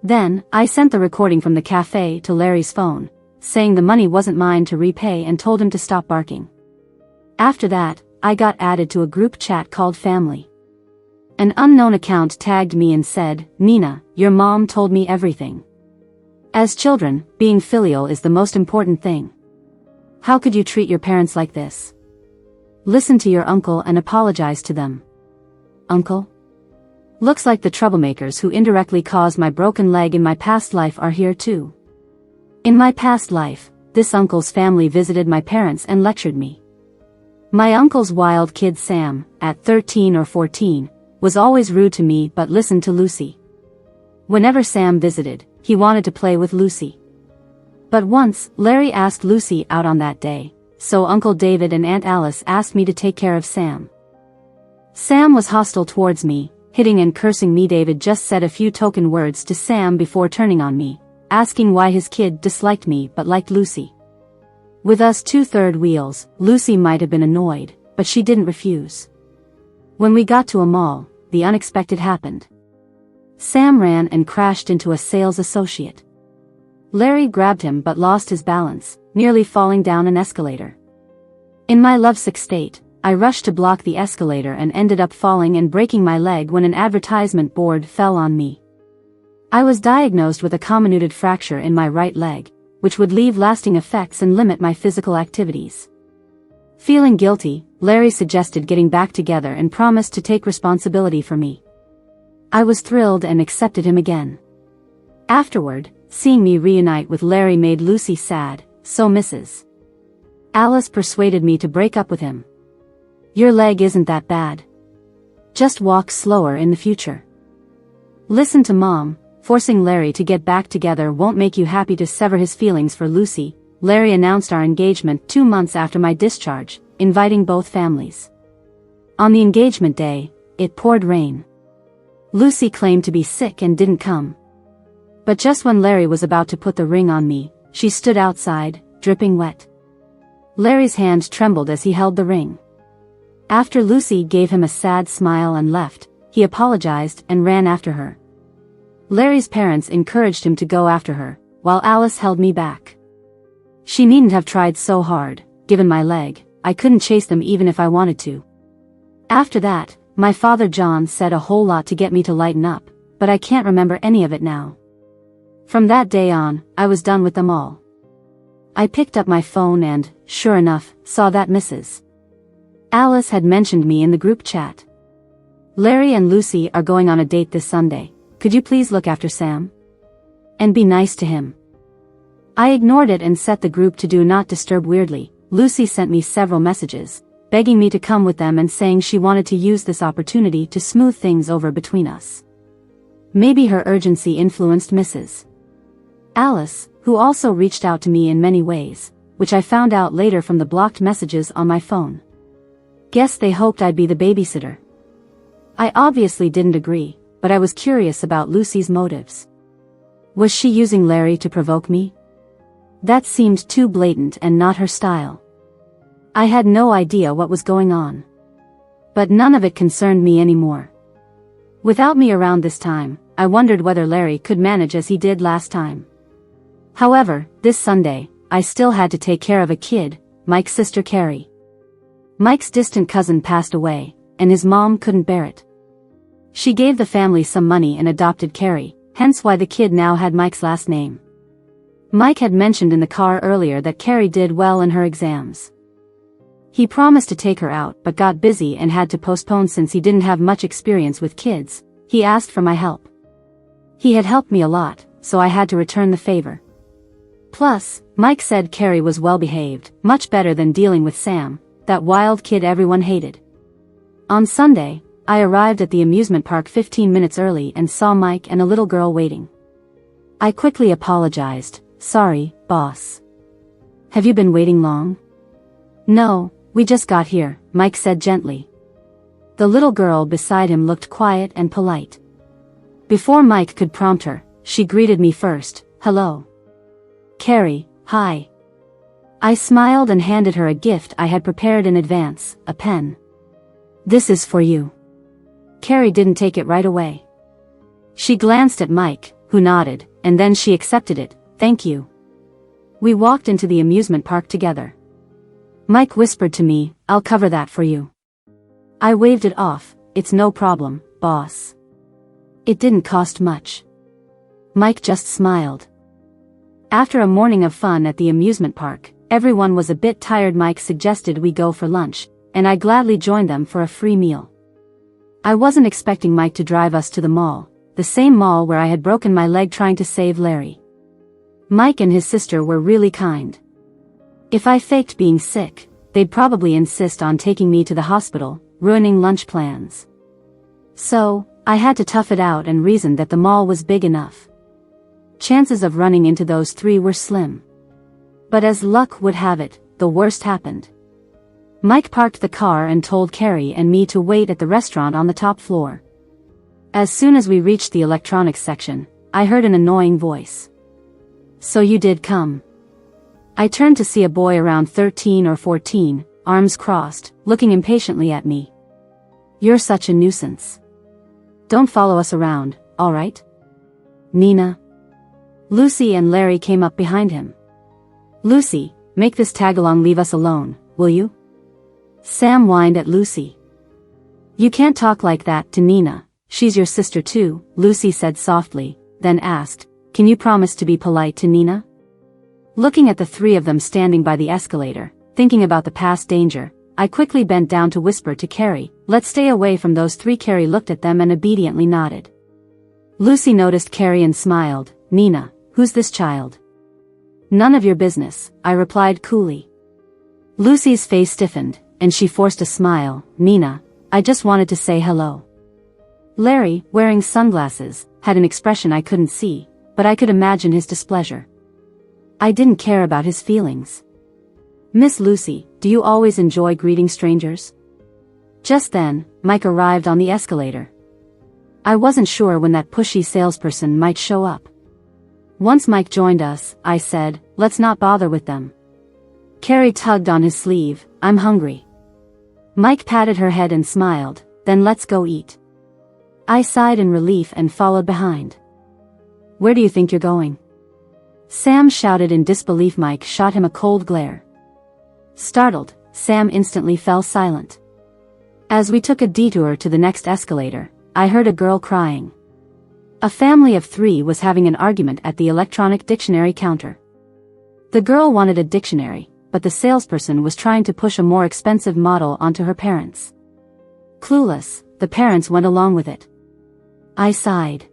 Then, I sent the recording from the cafe to Larry's phone, saying the money wasn't mine to repay and told him to stop barking. After that, I got added to a group chat called Family. An unknown account tagged me and said, Nina, your mom told me everything. As children, being filial is the most important thing. How could you treat your parents like this? Listen to your uncle and apologize to them. Uncle? Looks like the troublemakers who indirectly caused my broken leg in my past life are here too. In my past life, this uncle's family visited my parents and lectured me. My uncle's wild kid Sam, at 13 or 14, was always rude to me but listened to Lucy. Whenever Sam visited, he wanted to play with Lucy. But once, Larry asked Lucy out on that day, so Uncle David and Aunt Alice asked me to take care of Sam. Sam was hostile towards me, hitting and cursing me. David just said a few token words to Sam before turning on me, asking why his kid disliked me but liked Lucy. With us two third wheels, Lucy might have been annoyed, but she didn't refuse. When we got to a mall, the unexpected happened. Sam ran and crashed into a sales associate. Larry grabbed him but lost his balance, nearly falling down an escalator. In my lovesick state, I rushed to block the escalator and ended up falling and breaking my leg when an advertisement board fell on me. I was diagnosed with a comminuted fracture in my right leg, which would leave lasting effects and limit my physical activities. Feeling guilty, Larry suggested getting back together and promised to take responsibility for me. I was thrilled and accepted him again. Afterward, seeing me reunite with Larry made Lucy sad, so Mrs. Alice persuaded me to break up with him. Your leg isn't that bad. Just walk slower in the future. Listen to Mom. Forcing Larry to get back together won't make you happy. To sever his feelings for Lucy, Larry announced our engagement 2 months after my discharge, inviting both families. On the engagement day, it poured rain. Lucy claimed to be sick and didn't come. But just when Larry was about to put the ring on me, she stood outside, dripping wet. Larry's hand trembled as he held the ring. After Lucy gave him a sad smile and left, he apologized and ran after her. Larry's parents encouraged him to go after her, while Alice held me back. She needn't have tried so hard, given my leg. I couldn't chase them even if I wanted to. After that, my father John said a whole lot to get me to lighten up, but I can't remember any of it now. From that day on, I was done with them all. I picked up my phone and, sure enough, saw that Mrs. Alice had mentioned me in the group chat. Larry and Lucy are going on a date this Sunday. Could you please look after Sam? And be nice to him. I ignored it and set the group to do not disturb. Weirdly, Lucy sent me several messages, begging me to come with them and saying she wanted to use this opportunity to smooth things over between us. Maybe her urgency influenced Mrs. Alice, who also reached out to me in many ways, which I found out later from the blocked messages on my phone. Guess they hoped I'd be the babysitter. I obviously didn't agree, but I was curious about Lucy's motives. Was she using Larry to provoke me? That seemed too blatant and not her style. I had no idea what was going on. But none of it concerned me anymore. Without me around this time, I wondered whether Larry could manage as he did last time. However, this Sunday, I still had to take care of a kid, Mike's sister Carrie. Mike's distant cousin passed away, and his mom couldn't bear it. She gave the family some money and adopted Carrie, hence why the kid now had Mike's last name. Mike had mentioned in the car earlier that Carrie did well in her exams. He promised to take her out but got busy and had to postpone since he didn't have much experience with kids. He asked for my help. He had helped me a lot, so I had to return the favor. Plus, Mike said Carrie was well behaved, much better than dealing with Sam, that wild kid everyone hated. On Sunday, I arrived at the amusement park 15 minutes early and saw Mike and a little girl waiting. I quickly apologized. Sorry, boss. Have you been waiting long? No, we just got here, Mike said gently. The little girl beside him looked quiet and polite. Before Mike could prompt her, she greeted me first. Hello. Carrie, hi. I smiled and handed her a gift I had prepared in advance, a pen. This is for you. Carrie didn't take it right away. She glanced at Mike, who nodded, and then she accepted it. Thank you. We walked into the amusement park together. Mike whispered to me, I'll cover that for you. I waved it off. It's no problem, boss. It didn't cost much. Mike just smiled. After a morning of fun at the amusement park, everyone was a bit tired. Mike suggested we go for lunch, and I gladly joined them for a free meal. I wasn't expecting Mike to drive us to the mall, the same mall where I had broken my leg trying to save Larry. Mike and his sister were really kind. If I faked being sick, they'd probably insist on taking me to the hospital, ruining lunch plans. So, I had to tough it out and reason that the mall was big enough. Chances of running into those three were slim. But as luck would have it, the worst happened. Mike parked the car and told Carrie and me to wait at the restaurant on the top floor. As soon as we reached the electronics section, I heard an annoying voice. "So you did come." I turned to see a boy around 13 or 14, arms crossed, looking impatiently at me. "You're such a nuisance. Don't follow us around, all right?" "Nina." Lucy and Larry came up behind him. "Lucy, make this tag-along leave us alone, will you?" Sam whined at Lucy. "You can't talk like that to Nina, she's your sister too," Lucy said softly, then asked, "Can you promise to be polite to Nina?" Looking at the three of them standing by the escalator, thinking about the past danger, I quickly bent down to whisper to Carrie, "Let's stay away from those three." Carrie looked at them and obediently nodded. Lucy noticed Carrie and smiled. "Nina, who's this child?" "None of your business," I replied coolly. Lucy's face stiffened, and she forced a smile. "Nina, I just wanted to say hello." Larry, wearing sunglasses, had an expression I couldn't see, but I could imagine his displeasure. I didn't care about his feelings. "Miss Lucy, do you always enjoy greeting strangers?" Just then, Mike arrived on the escalator. I wasn't sure when that pushy salesperson might show up. Once Mike joined us, I said, "Let's not bother with them." Carrie tugged on his sleeve. "I'm hungry." Mike patted her head and smiled, "Then let's go eat." I sighed in relief and followed behind. "Where do you think you're going?" Sam shouted in disbelief. Mike shot him a cold glare. Startled, Sam instantly fell silent. As we took a detour to the next escalator, I heard a girl crying. A family of 3 was having an argument at the electronic dictionary counter. The girl wanted a dictionary, but the salesperson was trying to push a more expensive model onto her parents. Clueless, the parents went along with it. I sighed.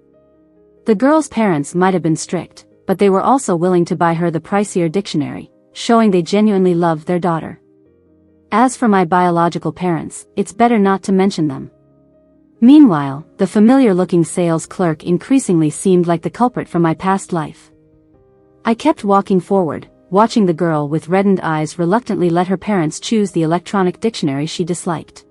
The girl's parents might have been strict, but they were also willing to buy her the pricier dictionary, showing they genuinely loved their daughter. As for my biological parents, it's better not to mention them. Meanwhile, the familiar-looking sales clerk increasingly seemed like the culprit from my past life. I kept walking forward, watching the girl with reddened eyes reluctantly let her parents choose the electronic dictionary she disliked.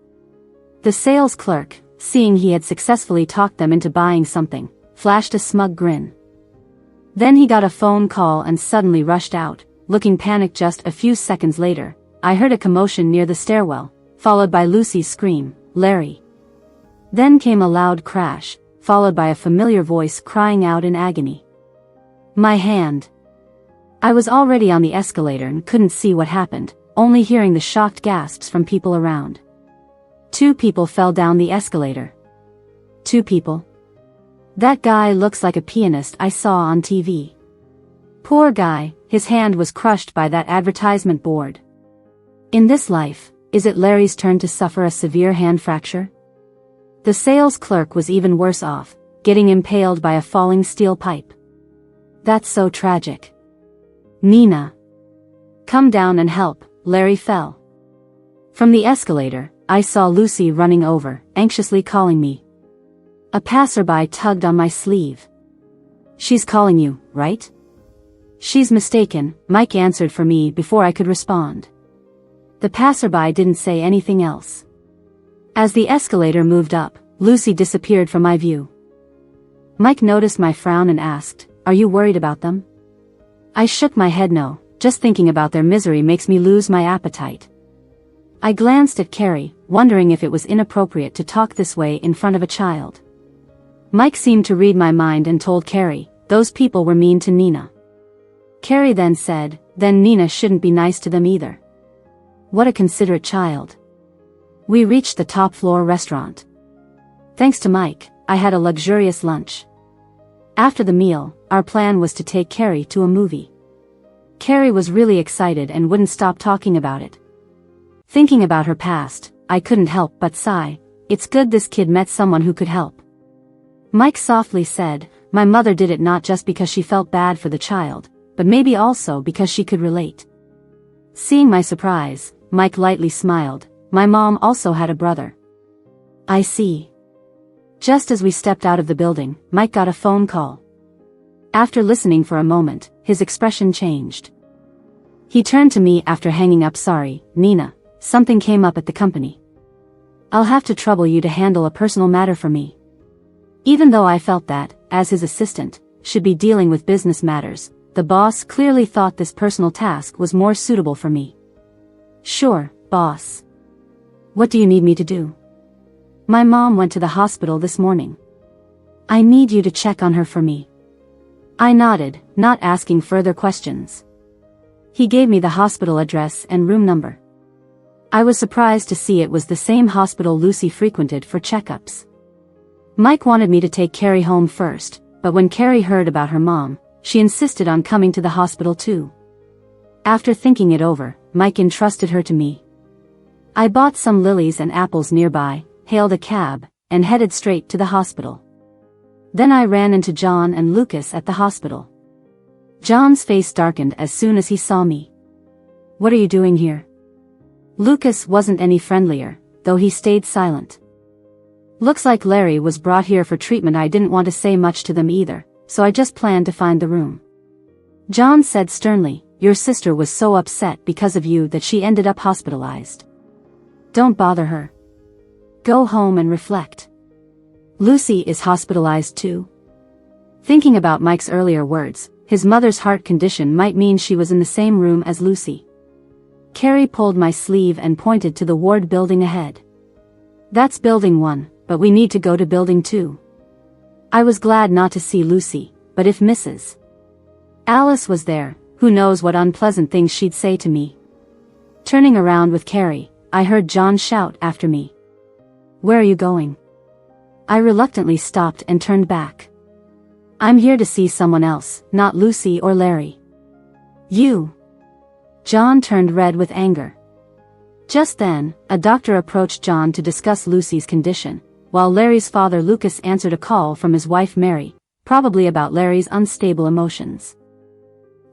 The sales clerk, seeing he had successfully talked them into buying something, flashed a smug grin. Then he got a phone call and suddenly rushed out, looking panicked. Just a few seconds later, I heard a commotion near the stairwell, followed by Lucy's scream, "Larry!" Then came a loud crash, followed by a familiar voice crying out in agony. "My hand!" I was already on the escalator and couldn't see what happened, only hearing the shocked gasps from people around. 2 people fell down the escalator. 2 people? That guy looks like a pianist I saw on TV. Poor guy, his hand was crushed by that advertisement board. In this life, is it Larry's turn to suffer a severe hand fracture? The sales clerk was even worse off, getting impaled by a falling steel pipe. That's so tragic. "Nina! Come down and help," Larry fell. From the escalator, I saw Lucy running over, anxiously calling me. A passerby tugged on my sleeve. "She's calling you, right?" "She's mistaken," Mike answered for me before I could respond. The passerby didn't say anything else. As the escalator moved up, Lucy disappeared from my view. Mike noticed my frown and asked, "Are you worried about them?" I shook my head. "No, just thinking about their misery makes me lose my appetite." I glanced at Carrie, wondering if it was inappropriate to talk this way in front of a child. Mike seemed to read my mind and told Carrie, "Those people were mean to Nina." Carrie then said, "Then Nina shouldn't be nice to them either." What a considerate child. We reached the top floor restaurant. Thanks to Mike, I had a luxurious lunch. After the meal, our plan was to take Carrie to a movie. Carrie was really excited and wouldn't stop talking about it. Thinking about her past, I couldn't help but sigh. It's good this kid met someone who could help. Mike softly said, "My mother did it not just because she felt bad for the child, but maybe also because she could relate." Seeing my surprise, Mike lightly smiled. "My mom also had a brother." "I see." Just as we stepped out of the building, Mike got a phone call. After listening for a moment, his expression changed. He turned to me after hanging up. Sorry, Nina, something came up at the company. I'll have to trouble you to handle a personal matter for me. Even though I felt that, as his assistant, should be dealing with business matters, the boss clearly thought this personal task was more suitable for me. Sure, boss. What do you need me to do? My mom went to the hospital this morning. I need you to check on her for me. I nodded, not asking further questions. He gave me the hospital address and room number. I was surprised to see it was the same hospital Lucy frequented for checkups. Mike wanted me to take Carrie home first, but when Carrie heard about her mom, she insisted on coming to the hospital too. After thinking it over, Mike entrusted her to me. I bought some lilies and apples nearby, hailed a cab, and headed straight to the hospital. Then I ran into John and Lucas at the hospital. John's face darkened as soon as he saw me. What are you doing here? Lucas wasn't any friendlier, though he stayed silent. Looks like Larry was brought here for treatment. I didn't want to say much to them either, so I just planned to find the room. John said sternly, your sister was so upset because of you that she ended up hospitalized. Don't bother her. Go home and reflect. Lucy is hospitalized too. Thinking about Mike's earlier words, his mother's heart condition might mean she was in the same room as Lucy. Carrie pulled my sleeve and pointed to the ward building ahead. That's building 1, but we need to go to building 2. I was glad not to see Lucy, but if Mrs. Alice was there, who knows what unpleasant things she'd say to me. Turning around with Carrie, I heard John shout after me. Where are you going? I reluctantly stopped and turned back. I'm here to see someone else, not Lucy or Larry. You. John turned red with anger. Just then, a doctor approached John to discuss Lucy's condition, while Larry's father Lucas answered a call from his wife Mary, probably about Larry's unstable emotions.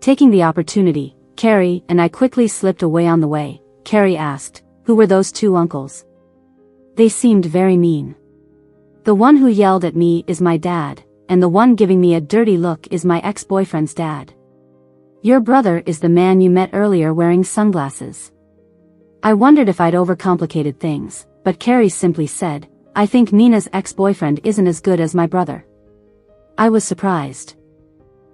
Taking the opportunity, Carrie and I quickly slipped away. On the way, Carrie asked, who were those 2 uncles? They seemed very mean. The one who yelled at me is my dad, and the one giving me a dirty look is my ex-boyfriend's dad. Your brother is the man you met earlier wearing sunglasses. I wondered if I'd overcomplicated things, but Carrie simply said, I think Nina's ex-boyfriend isn't as good as my brother. I was surprised.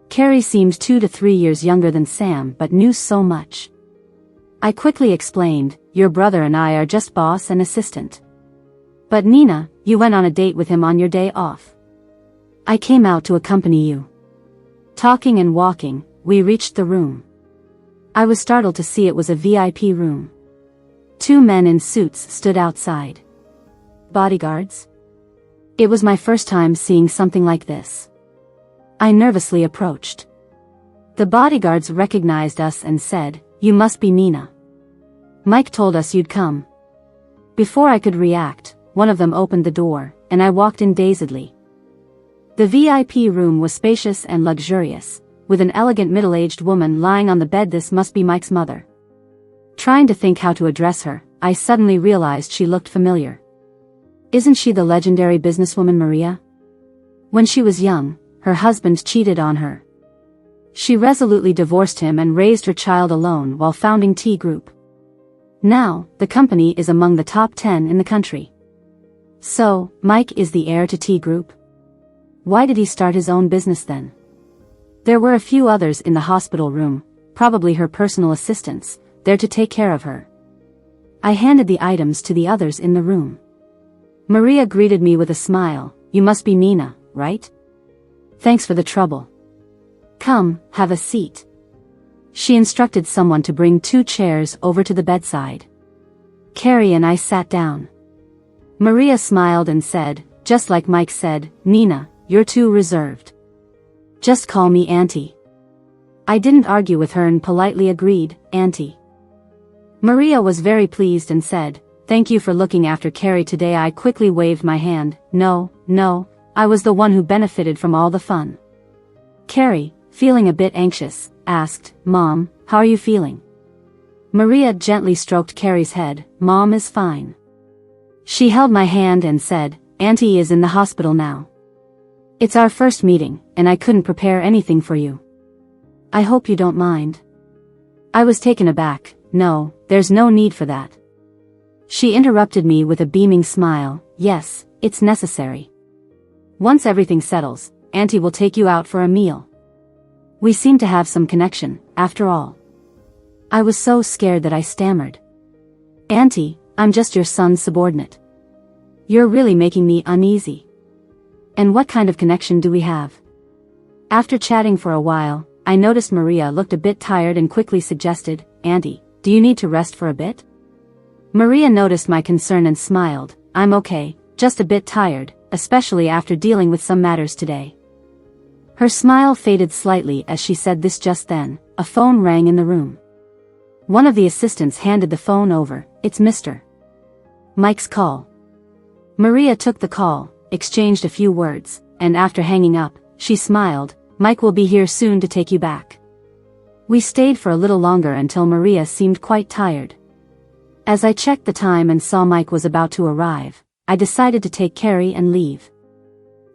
Carrie seemed 2 to 3 years younger than Sam but knew so much. I quickly explained, your brother and I are just boss and assistant. But Nina, you went on a date with him on your day off. I came out to accompany you. Talking and walking, we reached the room. I was startled to see it was a VIP room. 2 men in suits stood outside. Bodyguards? It was my first time seeing something like this. I nervously approached. The bodyguards recognized us and said, you must be Nina. Mike told us you'd come. Before I could react, one of them opened the door, and I walked in dazedly. The VIP room was spacious and luxurious, with an elegant middle-aged woman lying on the bed. This must be Mike's mother. Trying to think how to address her, I suddenly realized she looked familiar. Isn't she the legendary businesswoman Maria? When she was young, her husband cheated on her. She resolutely divorced him and raised her child alone while founding T Group. Now, the company is among the top 10 in the country. So, Mike is the heir to T Group? Why did he start his own business then? There were a few others in the hospital room, probably her personal assistants, there to take care of her. I handed the items to the others in the room. Maria greeted me with a smile. You must be Nina, right? Thanks for the trouble. Come, have a seat. She instructed someone to bring 2 chairs over to the bedside. Carrie and I sat down. Maria smiled and said, just like Mike said, Nina, you're too reserved. Just call me Auntie. I didn't argue with her and politely agreed, Auntie. Maria was very pleased and said, thank you for looking after Carrie today. I quickly waved my hand. No, I was the one who benefited from all the fun. Carrie, feeling a bit anxious, asked, Mom, how are you feeling? Maria gently stroked Carrie's head. Mom is fine. She held my hand and said, Auntie is in the hospital now. It's our first meeting, and I couldn't prepare anything for you. I hope you don't mind. I was taken aback. No, there's no need for that. She interrupted me with a beaming smile. Yes, it's necessary. Once everything settles, Auntie will take you out for a meal. We seem to have some connection, after all. I was so scared that I stammered. Auntie, I'm just your son's subordinate. You're really making me uneasy. And what kind of connection do we have? After chatting for a while, I noticed Maria looked a bit tired and quickly suggested, Auntie, do you need to rest for a bit? Maria noticed my concern and smiled. I'm okay, just a bit tired, especially after dealing with some matters today. Her smile faded slightly as she said this. Just then, a phone rang in the room. One of the assistants handed the phone over. It's Mr. Mike's call. Maria took the call, exchanged a few words, and after hanging up, she smiled. Mike will be here soon to take you back. We stayed for a little longer until Maria seemed quite tired. As I checked the time and saw Mike was about to arrive, I decided to take Carrie and leave.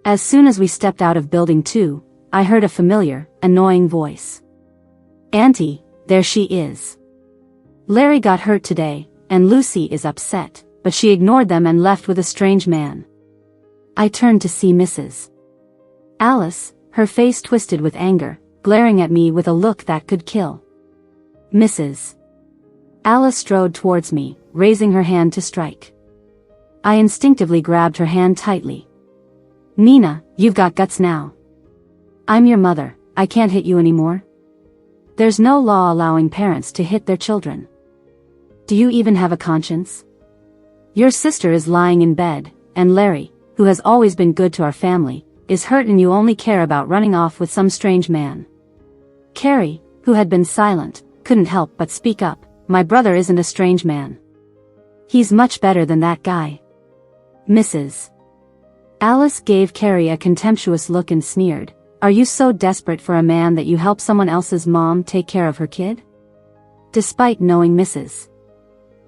As soon as we stepped out of building 2, I heard a familiar, annoying voice. Auntie, there she is. Larry got hurt today, and Lucy is upset, but she ignored them and left with a strange man. I turned to see Mrs. Alice, her face twisted with anger, glaring at me with a look that could kill. Mrs. Alice strode towards me, raising her hand to strike. I instinctively grabbed her hand tightly. Nina, you've got guts now. I'm your mother, I can't hit you anymore. There's no law allowing parents to hit their children. Do you even have a conscience? Your sister is lying in bed, and Larry, who has always been good to our family, is hurt and you only care about running off with some strange man. Carrie, who had been silent, couldn't help but speak up. My brother isn't a strange man. He's much better than that guy. Mrs. Alice gave Carrie a contemptuous look and sneered. Are you so desperate for a man that you help someone else's mom take care of her kid? Despite knowing Mrs.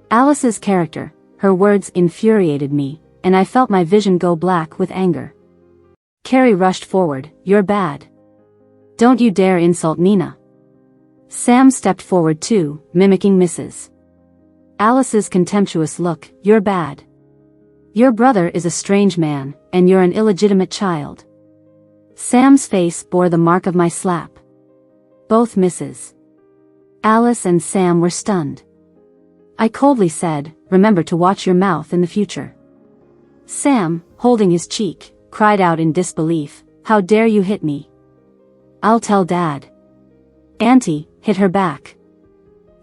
Alice's character, her words infuriated me, and I felt my vision go black with anger. Carrie rushed forward. You're bad. Don't you dare insult Nina. Sam stepped forward too, mimicking Mrs. Alice's contemptuous look. You're bad. Your brother is a strange man, and you're an illegitimate child. Sam's face bore the mark of my slap. Both Mrs. Alice and Sam were stunned. I coldly said, remember to watch your mouth in the future. Sam, holding his cheek, cried out in disbelief, how dare you hit me? I'll tell Dad. Auntie, hit her back.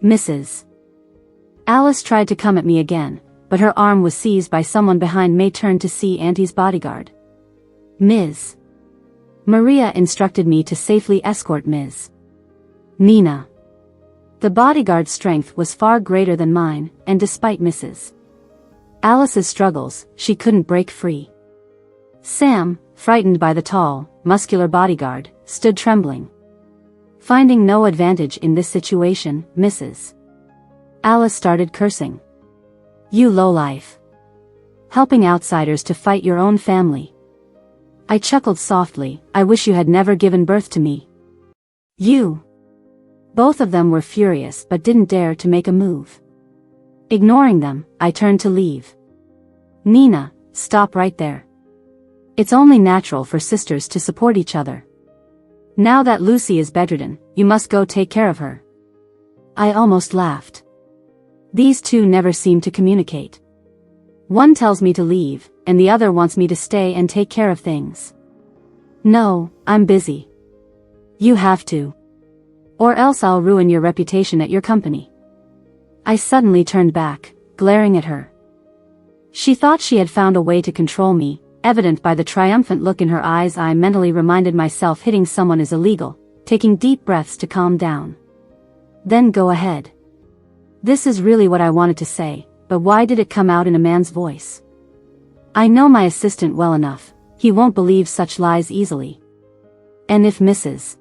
Mrs. Alice tried to come at me again, but her arm was seized by someone behind me. Turned to see Auntie's bodyguard. Ms. Maria instructed me to safely escort Ms. Nina. The bodyguard's strength was far greater than mine, and despite Mrs. Alice's struggles, she couldn't break free. Sam, frightened by the tall, muscular bodyguard, stood trembling. Finding no advantage in this situation, Mrs. Alice started cursing. You lowlife. Helping outsiders to fight your own family. I chuckled softly. I wish you had never given birth to me. You. Both of them were furious but didn't dare to make a move. Ignoring them, I turned to leave. Nina, stop right there. It's only natural for sisters to support each other. Now that Lucy is bedridden, you must go take care of her. I almost laughed. These two never seem to communicate. One tells me to leave, and the other wants me to stay and take care of things. No, I'm busy. You have to. Or else I'll ruin your reputation at your company. I suddenly turned back, glaring at her. She thought she had found a way to control me, evident by the triumphant look in her eyes. I mentally reminded myself hitting someone is illegal, taking deep breaths to calm down. Then go ahead. This is really what I wanted to say, but why did it come out in a man's voice? I know my assistant well enough, he won't believe such lies easily. And if Mrs.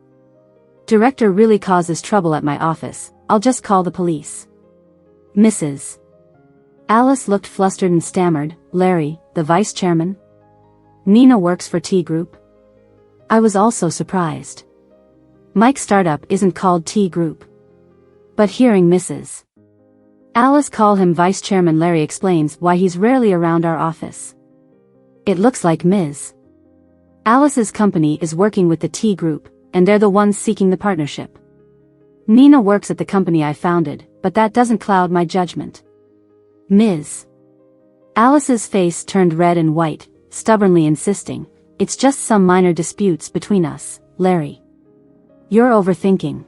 Director really causes trouble at my office, I'll just call the police. Mrs. Alice looked flustered and stammered, Larry, the vice chairman? Nina works for T Group? I was also surprised. Mike's startup isn't called T Group. But hearing Mrs. Alice call him Vice Chairman Larry explains why he's rarely around our office. It looks like Ms. Alice's company is working with the T Group, and they're the ones seeking the partnership. Nina works at the company I founded, but that doesn't cloud my judgment. Ms. Alice's face turned red and white, stubbornly insisting, "It's just some minor disputes between us, Larry. You're overthinking."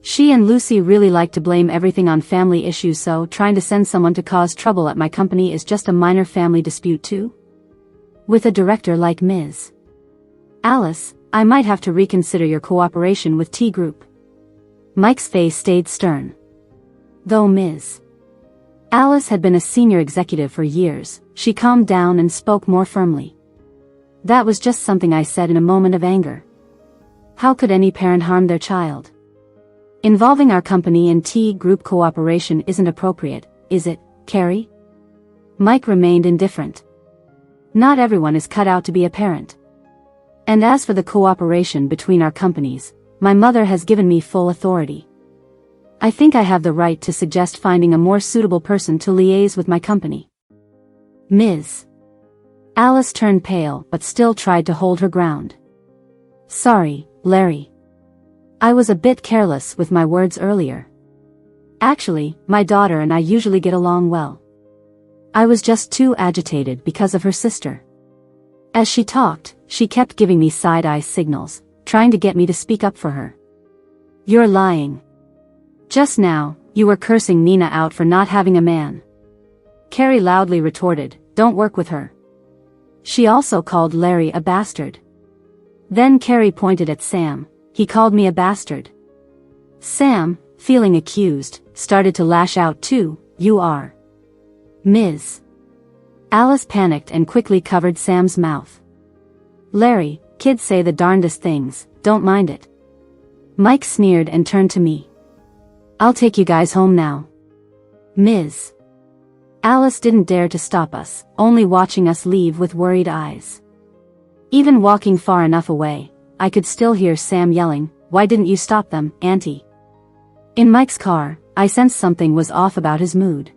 She and Lucy really like to blame everything on family issues, so trying to send someone to cause trouble at my company is just a minor family dispute too? With a director like Ms. Alice, I might have to reconsider your cooperation with T Group. Mike's face stayed stern. Though Ms. Alice had been a senior executive for years, she calmed down and spoke more firmly. That was just something I said in a moment of anger. How could any parent harm their child? Involving our company in T Group cooperation isn't appropriate, is it, Carrie? Mike remained indifferent. Not everyone is cut out to be a parent. And as for the cooperation between our companies, my mother has given me full authority. I think I have the right to suggest finding a more suitable person to liaise with my company. Ms. Alice turned pale but still tried to hold her ground. Sorry, Larry. I was a bit careless with my words earlier. Actually, my daughter and I usually get along well. I was just too agitated because of her sister. As she talked, she kept giving me side-eye signals, trying to get me to speak up for her. You're lying. Just now, you were cursing Nina out for not having a man. Carrie loudly retorted, don't work with her. She also called Larry a bastard. Then Carrie pointed at Sam. He called me a bastard. Sam, feeling accused, started to lash out too. You are. Ms. Alice panicked and quickly covered Sam's mouth. Larry, kids say the darndest things, don't mind it. Mike sneered and turned to me. I'll take you guys home now. Ms. Alice didn't dare to stop us, only watching us leave with worried eyes. Even walking far enough away, I could still hear Sam yelling, why didn't you stop them, Auntie? In Mike's car, I sensed something was off about his mood.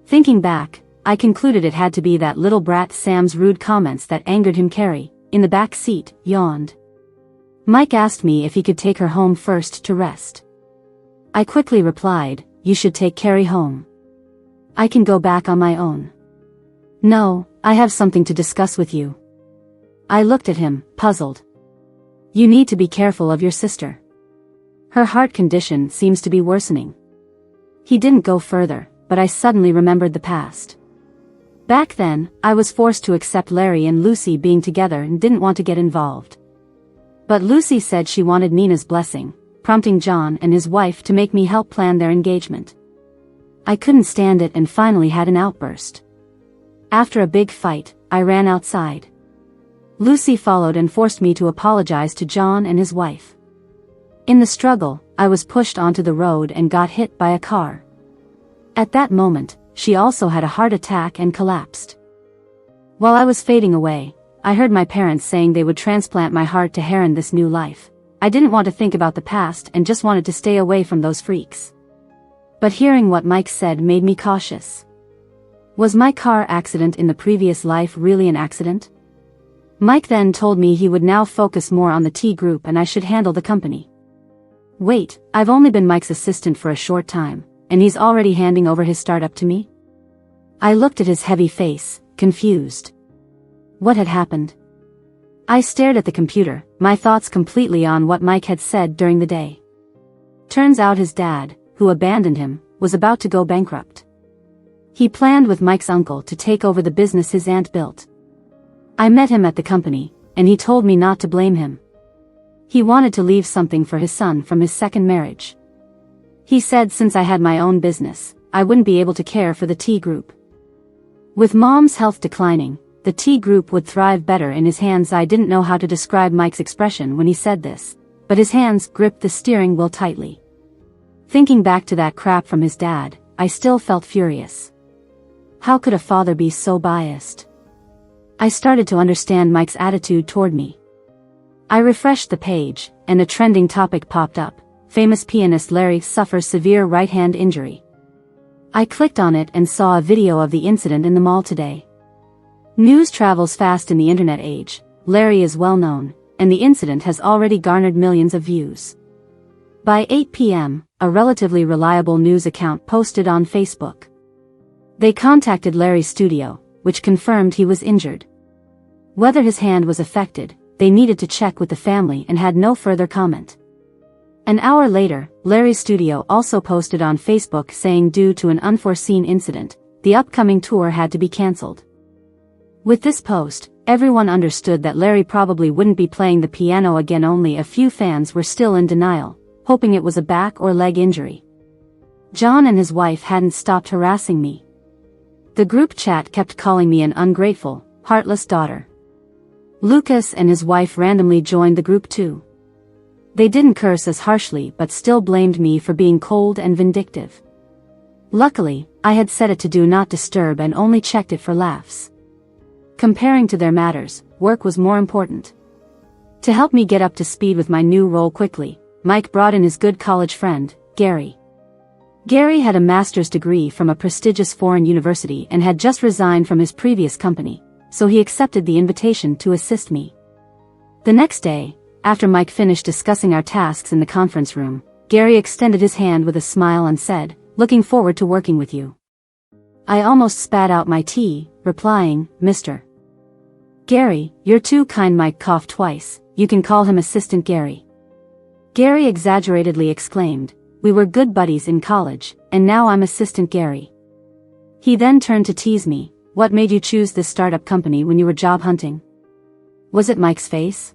Thinking back, I concluded it had to be that little brat Sam's rude comments that angered him. Carrie, in the back seat, yawned. Mike asked me if he could take her home first to rest. I quickly replied, you should take Carrie home. I can go back on my own. No, I have something to discuss with you. I looked at him, puzzled. You need to be careful of your sister. Her heart condition seems to be worsening. He didn't go further, but I suddenly remembered the past. Back then, I was forced to accept Larry and Lucy being together and didn't want to get involved. But Lucy said she wanted Nina's blessing, prompting John and his wife to make me help plan their engagement. I couldn't stand it and finally had an outburst. After a big fight, I ran outside. Lucy followed and forced me to apologize to John and his wife. In the struggle, I was pushed onto the road and got hit by a car. At that moment, she also had a heart attack and collapsed. While I was fading away, I heard my parents saying they would transplant my heart to Heron this new life. I didn't want to think about the past and just wanted to stay away from those freaks. But hearing what Mike said made me cautious. Was my car accident in the previous life really an accident? Mike then told me he would now focus more on the T Group and I should handle the company. Wait, I've only been Mike's assistant for a short time, and he's already handing over his startup to me? I looked at his heavy face, confused. What had happened? I stared at the computer, my thoughts completely on what Mike had said during the day. Turns out his dad, who abandoned him, was about to go bankrupt. He planned with Mike's uncle to take over the business his aunt built. I met him at the company, and he told me not to blame him. He wanted to leave something for his son from his second marriage. He said since I had my own business, I wouldn't be able to care for the T Group. With Mom's health declining, the T Group would thrive better in his hands. I didn't know how to describe Mike's expression when he said this, but his hands gripped the steering wheel tightly. Thinking back to that crap from his dad, I still felt furious. How could a father be so biased? I started to understand Mike's attitude toward me. I refreshed the page, and a trending topic popped up. famous pianist Larry suffers severe right-hand injury. I clicked on it and saw a video of the incident in the mall today. News travels fast in the internet age. Larry is well known, and the incident has already garnered millions of views. By 8 p.m., a relatively reliable news account posted on Facebook. They contacted Larry's studio, which confirmed he was injured. Whether his hand was affected, they needed to check with the family and had no further comment. An hour later, Larry's studio also posted on Facebook saying due to an unforeseen incident, the upcoming tour had to be cancelled. With this post, everyone understood that Larry probably wouldn't be playing the piano again. Only a few fans were still in denial, hoping it was a back or leg injury. John and his wife hadn't stopped harassing me. The group chat kept calling me an ungrateful, heartless daughter. Lucas and his wife randomly joined the group too. They didn't curse as harshly but still blamed me for being cold and vindictive. Luckily, I had set it to do not disturb and only checked it for laughs. Comparing to their matters, work was more important. To help me get up to speed with my new role quickly, Mike brought in his good college friend, Gary. Gary had a master's degree from a prestigious foreign university and had just resigned from his previous company, so he accepted the invitation to assist me. The next day, after Mike finished discussing our tasks in the conference room, Gary extended his hand with a smile and said, "Looking forward to working with you." I almost spat out my tea, replying, "Mr. Gary, you're too kind." Mike coughed twice. "You can call him Assistant Gary." Gary exaggeratedly exclaimed, "We were good buddies in college, and now I'm Assistant Gary." He then turned to tease me, "What made you choose this startup company when you were job hunting?" Was it Mike's face?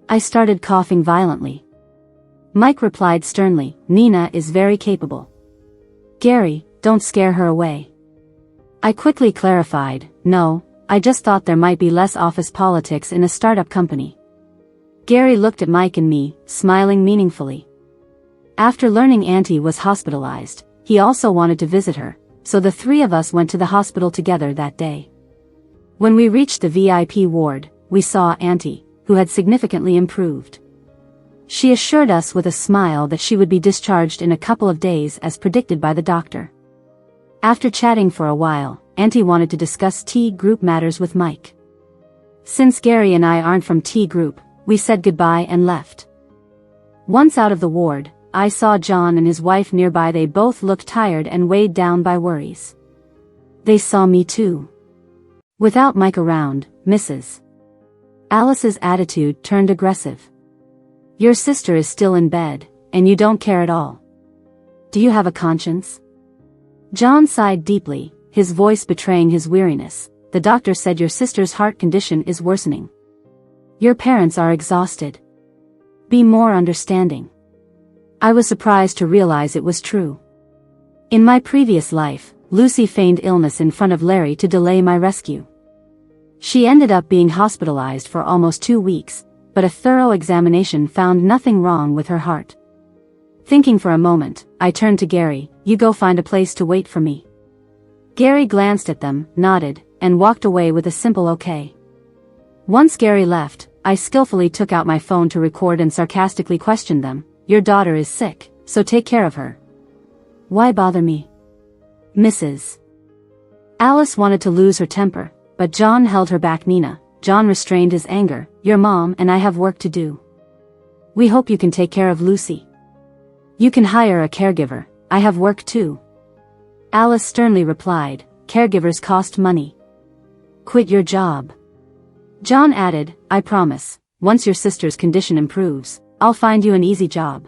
I started coughing violently. Mike replied sternly, "Nina is very capable. Gary, don't scare her away." I quickly clarified, "No, I just thought there might be less office politics in a startup company." Gary looked at Mike and me, smiling meaningfully. After learning Auntie was hospitalized, he also wanted to visit her, so the three of us went to the hospital together that day. When we reached the VIP ward, we saw Auntie, who had significantly improved. She assured us with a smile that she would be discharged in a couple of days as predicted by the doctor. After chatting for a while, Auntie wanted to discuss T group matters with Mike. Since Gary and I aren't from T group, we said goodbye and left. Once out of the ward, I saw John and his wife nearby. They both looked tired and weighed down by worries. They saw me too. Without Mike around, Mrs. Alice's attitude turned aggressive. "Your sister is still in bed, and you don't care at all. Do you have a conscience?" John sighed deeply, his voice betraying his weariness. "The doctor said your sister's heart condition is worsening. Your parents are exhausted. Be more understanding." I was surprised to realize it was true. In my previous life, Lucy feigned illness in front of Larry to delay my rescue. She ended up being hospitalized for almost 2 weeks, but a thorough examination found nothing wrong with her heart. Thinking for a moment, I turned to Gary, "You go find a place to wait for me." Gary glanced at them, nodded, and walked away with a simple okay. Once Gary left, I skillfully took out my phone to record and sarcastically questioned them, "Your daughter is sick, so take care of her. Why bother me?" Mrs. Alice wanted to lose her temper, but John held her back. "Nina," John restrained his anger, "your mom and I have work to do. We hope you can take care of Lucy. You can hire a caregiver, I have work too." Alice sternly replied, "Caregivers cost money. Quit your job." John added, "I promise, once your sister's condition improves, I'll find you an easy job.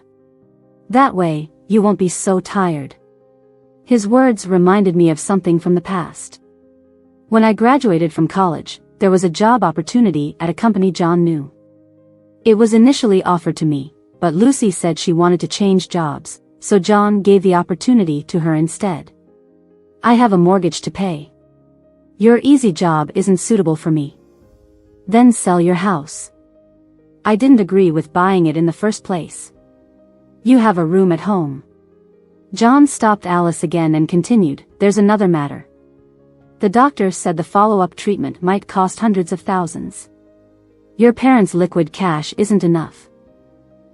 That way, you won't be so tired." His words reminded me of something from the past. When I graduated from college, there was a job opportunity at a company John knew. It was initially offered to me, but Lucy said she wanted to change jobs, so John gave the opportunity to her instead. "I have a mortgage to pay. Your easy job isn't suitable for me. Then sell your house." I didn't agree with buying it in the first place. "You have a room at home." John stopped Alice again and continued, "There's another matter. The doctor said the follow-up treatment might cost hundreds of thousands. Your parents' liquid cash isn't enough.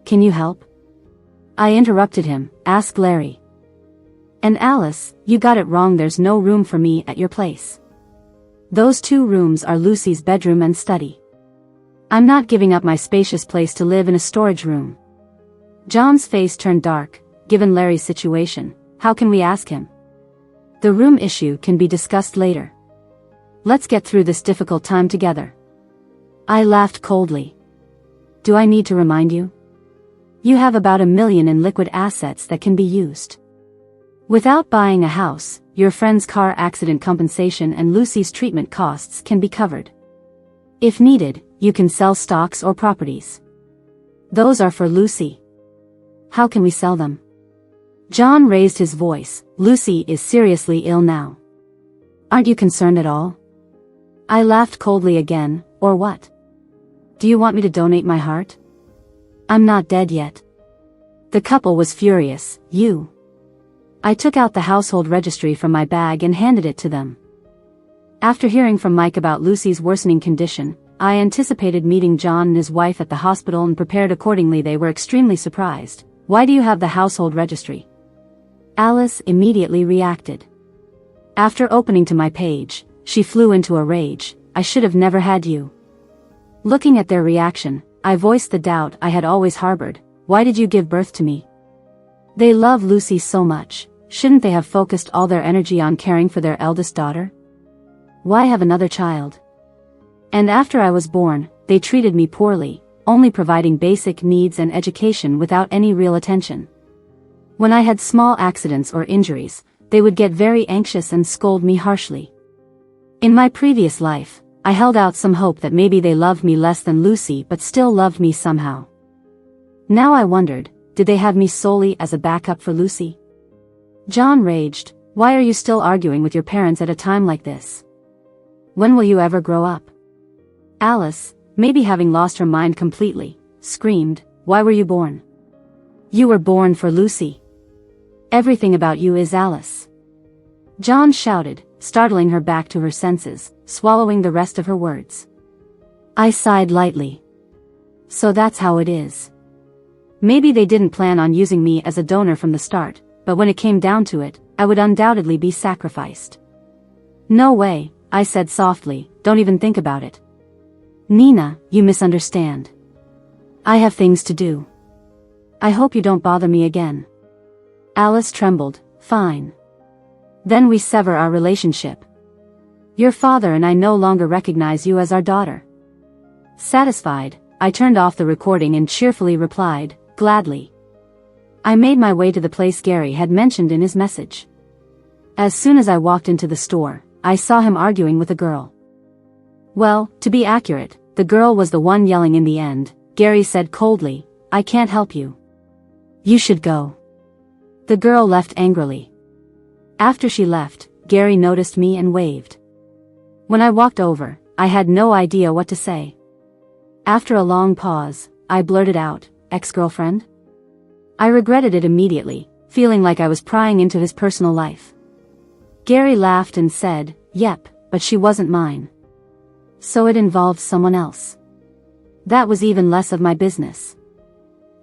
Can you help?" I interrupted him, ask Larry. And Alice, you got it wrong, there's no room for me at your place. Those 2 rooms are Lucy's bedroom and study. I'm not giving up my spacious place to live in a storage room. John's face turned dark. Given Larry's situation, how can we ask him? The room issue can be discussed later. Let's get through this difficult time together. I laughed coldly. Do I need to remind you? You have about $1 million in liquid assets that can be used. Without buying a house, your friend's car accident compensation and Lucy's treatment costs can be covered. If needed, you can sell stocks or properties. Those are for Lucy. How can we sell them? John raised his voice. Lucy is seriously ill now. Aren't you concerned at all? I laughed coldly again. Or what? Do you want me to donate my heart? I'm not dead yet. The couple was furious. You. I took out the household registry from my bag and handed it to them. After hearing from Mike about Lucy's worsening condition, I anticipated meeting John and his wife at the hospital and prepared accordingly. They were extremely surprised. Why do you have the household registry? Alice immediately reacted. After opening to my page, she flew into a rage. I should have never had you. Looking at their reaction, I voiced the doubt I had always harbored. Why did you give birth to me? They love Lucy so much, shouldn't they have focused all their energy on caring for their eldest daughter? Why have another child? And after I was born, they treated me poorly, only providing basic needs and education without any real attention. When I had small accidents or injuries, they would get very anxious and scold me harshly. In my previous life, I held out some hope that maybe they loved me less than Lucy but still loved me somehow. Now I wondered, did they have me solely as a backup for Lucy? John raged. Why are you still arguing with your parents at a time like this? When will you ever grow up? Alice, maybe having lost her mind completely, screamed, why were you born? You were born for Lucy. Everything about you is Alice. John shouted, startling her back to her senses, swallowing the rest of her words. I sighed lightly. So that's how it is. Maybe they didn't plan on using me as a donor from the start, but when it came down to it, I would undoubtedly be sacrificed. No way, I said softly, don't even think about it. Nina, you misunderstand. I have things to do. I hope you don't bother me again. Alice trembled. Fine. Then we sever our relationship. Your father and I no longer recognize you as our daughter. Satisfied, I turned off the recording and cheerfully replied, gladly. I made my way to the place Gary had mentioned in his message. As soon as I walked into the store, I saw him arguing with a girl. Well, to be accurate, the girl was the one yelling in the end. Gary said coldly, I can't help you. You should go. The girl left angrily. After she left, Gary noticed me and waved. When I walked over, I had no idea what to say. After a long pause, I blurted out, ex-girlfriend? I regretted it immediately, feeling like I was prying into his personal life. Gary laughed and said, yep, but she wasn't mine. So it involved someone else. That was even less of my business.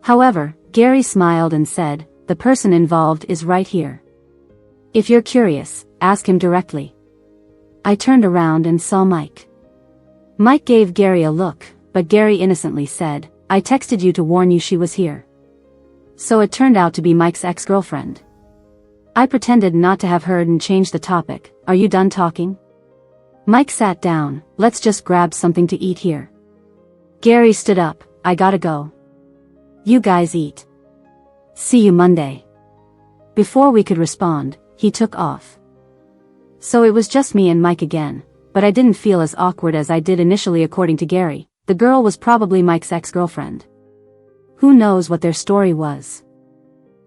However, Gary smiled and said, the person involved is right here. If you're curious, ask him directly. I turned around and saw Mike. Mike gave Gary a look, but Gary innocently said, I texted you to warn you she was here. So it turned out to be Mike's ex-girlfriend. I pretended not to have heard and changed the topic. Are you done talking? Mike sat down. Let's just grab something to eat here. Gary stood up. I gotta go. You guys eat. See you Monday. Before we could respond, he took off. So it was just me and Mike again, but I didn't feel as awkward as I did initially. According to Gary, the girl was probably Mike's ex-girlfriend. Who knows what their story was?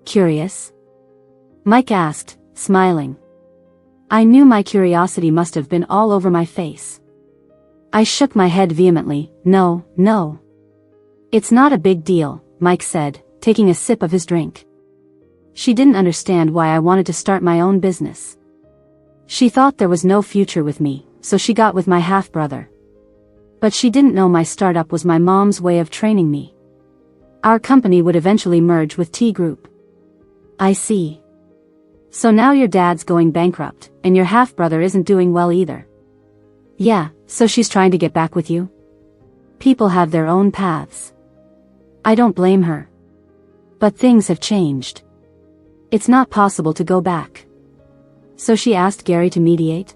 Curious? Mike asked, smiling. I knew my curiosity must have been all over my face. I shook my head vehemently. No. It's not a big deal, Mike said, taking a sip of his drink. She didn't understand why I wanted to start my own business. She thought there was no future with me, so she got with my half-brother. But she didn't know my startup was my mom's way of training me. Our company would eventually merge with T Group. I see. So now your dad's going bankrupt, and your half-brother isn't doing well either. Yeah, so she's trying to get back with you? People have their own paths. I don't blame her. But things have changed. It's not possible to go back. So she asked Gary to mediate?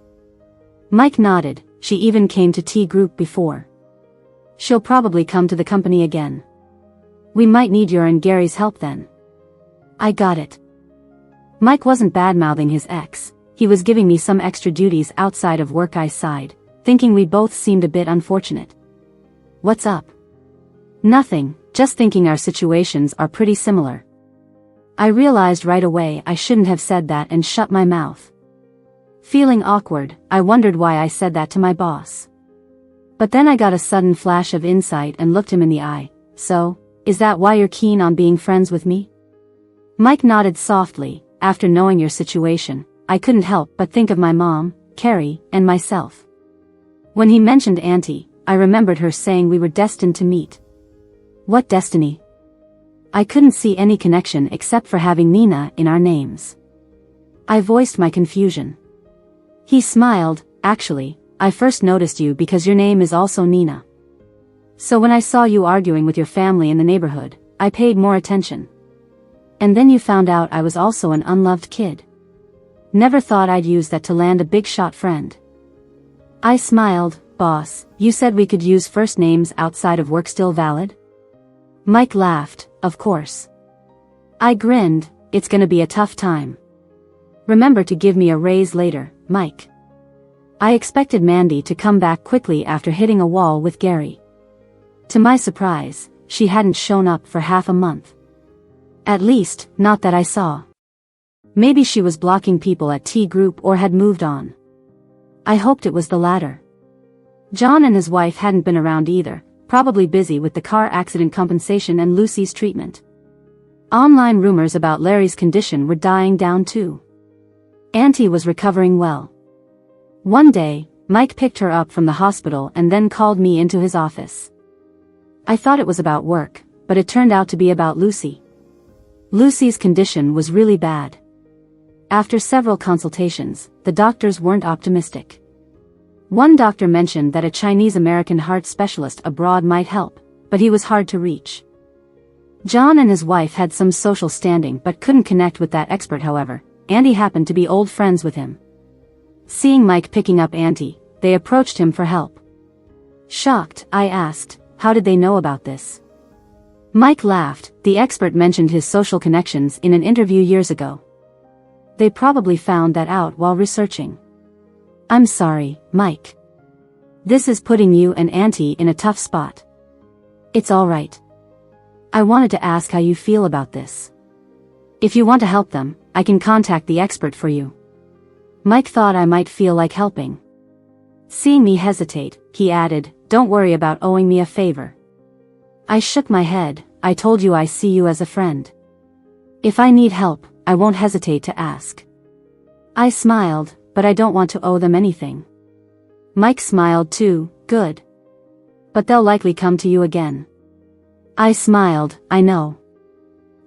Mike nodded. She even came to T Group before. She'll probably come to the company again. We might need your and Gary's help then. I got it. Mike wasn't bad-mouthing his ex. He was giving me some extra duties outside of work. I sighed, thinking we both seemed a bit unfortunate. What's up? Nothing, just thinking our situations are pretty similar. I realized right away I shouldn't have said that and shut my mouth. Feeling awkward, I wondered why I said that to my boss. But then I got a sudden flash of insight and looked him in the eye. So, is that why you're keen on being friends with me? Mike nodded softly. After knowing your situation, I couldn't help but think of my mom, Carrie, and myself. When he mentioned Auntie, I remembered her saying we were destined to meet. What destiny? I couldn't see any connection except for having Nina in our names. I voiced my confusion. He smiled. Actually, I first noticed you because your name is also Nina. So when I saw you arguing with your family in the neighborhood, I paid more attention. And then you found out I was also an unloved kid. Never thought I'd use that to land a big-shot friend. I smiled. Boss, you said we could use first names outside of work. Still valid? Mike laughed. Of course. I grinned. It's gonna be a tough time. Remember to give me a raise later, Mike. I expected Mandy to come back quickly after hitting a wall with Gary. To my surprise, she hadn't shown up for half a month. At least, not that I saw. Maybe she was blocking people at T Group or had moved on. I hoped it was the latter. John and his wife hadn't been around either, probably busy with the car accident compensation and Lucy's treatment. Online rumors about Larry's condition were dying down too. Auntie was recovering well. One day, Mike picked her up from the hospital and then called me into his office. I thought it was about work, but it turned out to be about Lucy. Lucy's condition was really bad. After several consultations, the doctors weren't optimistic. One doctor mentioned that a Chinese-American heart specialist abroad might help, but he was hard to reach. John and his wife had some social standing but couldn't connect with that expert. However, Andy happened to be old friends with him. Seeing Mike picking up Auntie, they approached him for help. Shocked, I asked, how did they know about this? Mike laughed. The expert mentioned his social connections in an interview years ago. They probably found that out while researching. I'm sorry, Mike. This is putting you and Auntie in a tough spot. It's all right. I wanted to ask how you feel about this. If you want to help them, I can contact the expert for you. Mike thought I might feel like helping. Seeing me hesitate, he added, don't worry about owing me a favor. I shook my head. I told you I see you as a friend. If I need help, I won't hesitate to ask. I smiled, but I don't want to owe them anything. Mike smiled too. Good. But they'll likely come to you again. I smiled. I know.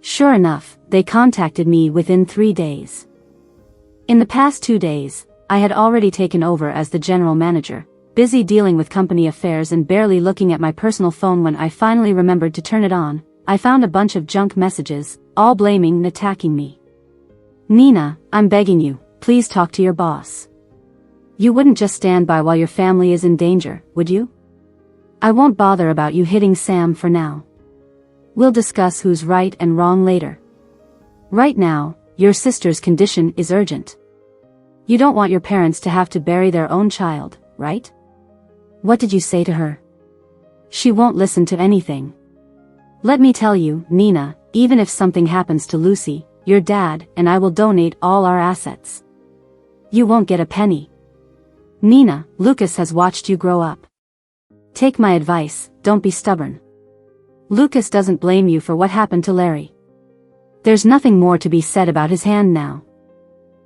Sure enough, they contacted me within 3 days. In the past 2 days, I had already taken over as the general manager, busy dealing with company affairs and barely looking at my personal phone. When I finally remembered to turn it on, I found a bunch of junk messages, all blaming and attacking me. Nina, I'm begging you, please talk to your boss. You wouldn't just stand by while your family is in danger, would you? I won't bother about you hitting Sam for now. We'll discuss who's right and wrong later. Right now, your sister's condition is urgent. You don't want your parents to have to bury their own child, right? What did you say to her? She won't listen to anything. Let me tell you, Nina, even if something happens to Lucy, your dad and I will donate all our assets. You won't get a penny. Nina, Lucas has watched you grow up. Take my advice, don't be stubborn. Lucas doesn't blame you for what happened to Larry. There's nothing more to be said about his hand now.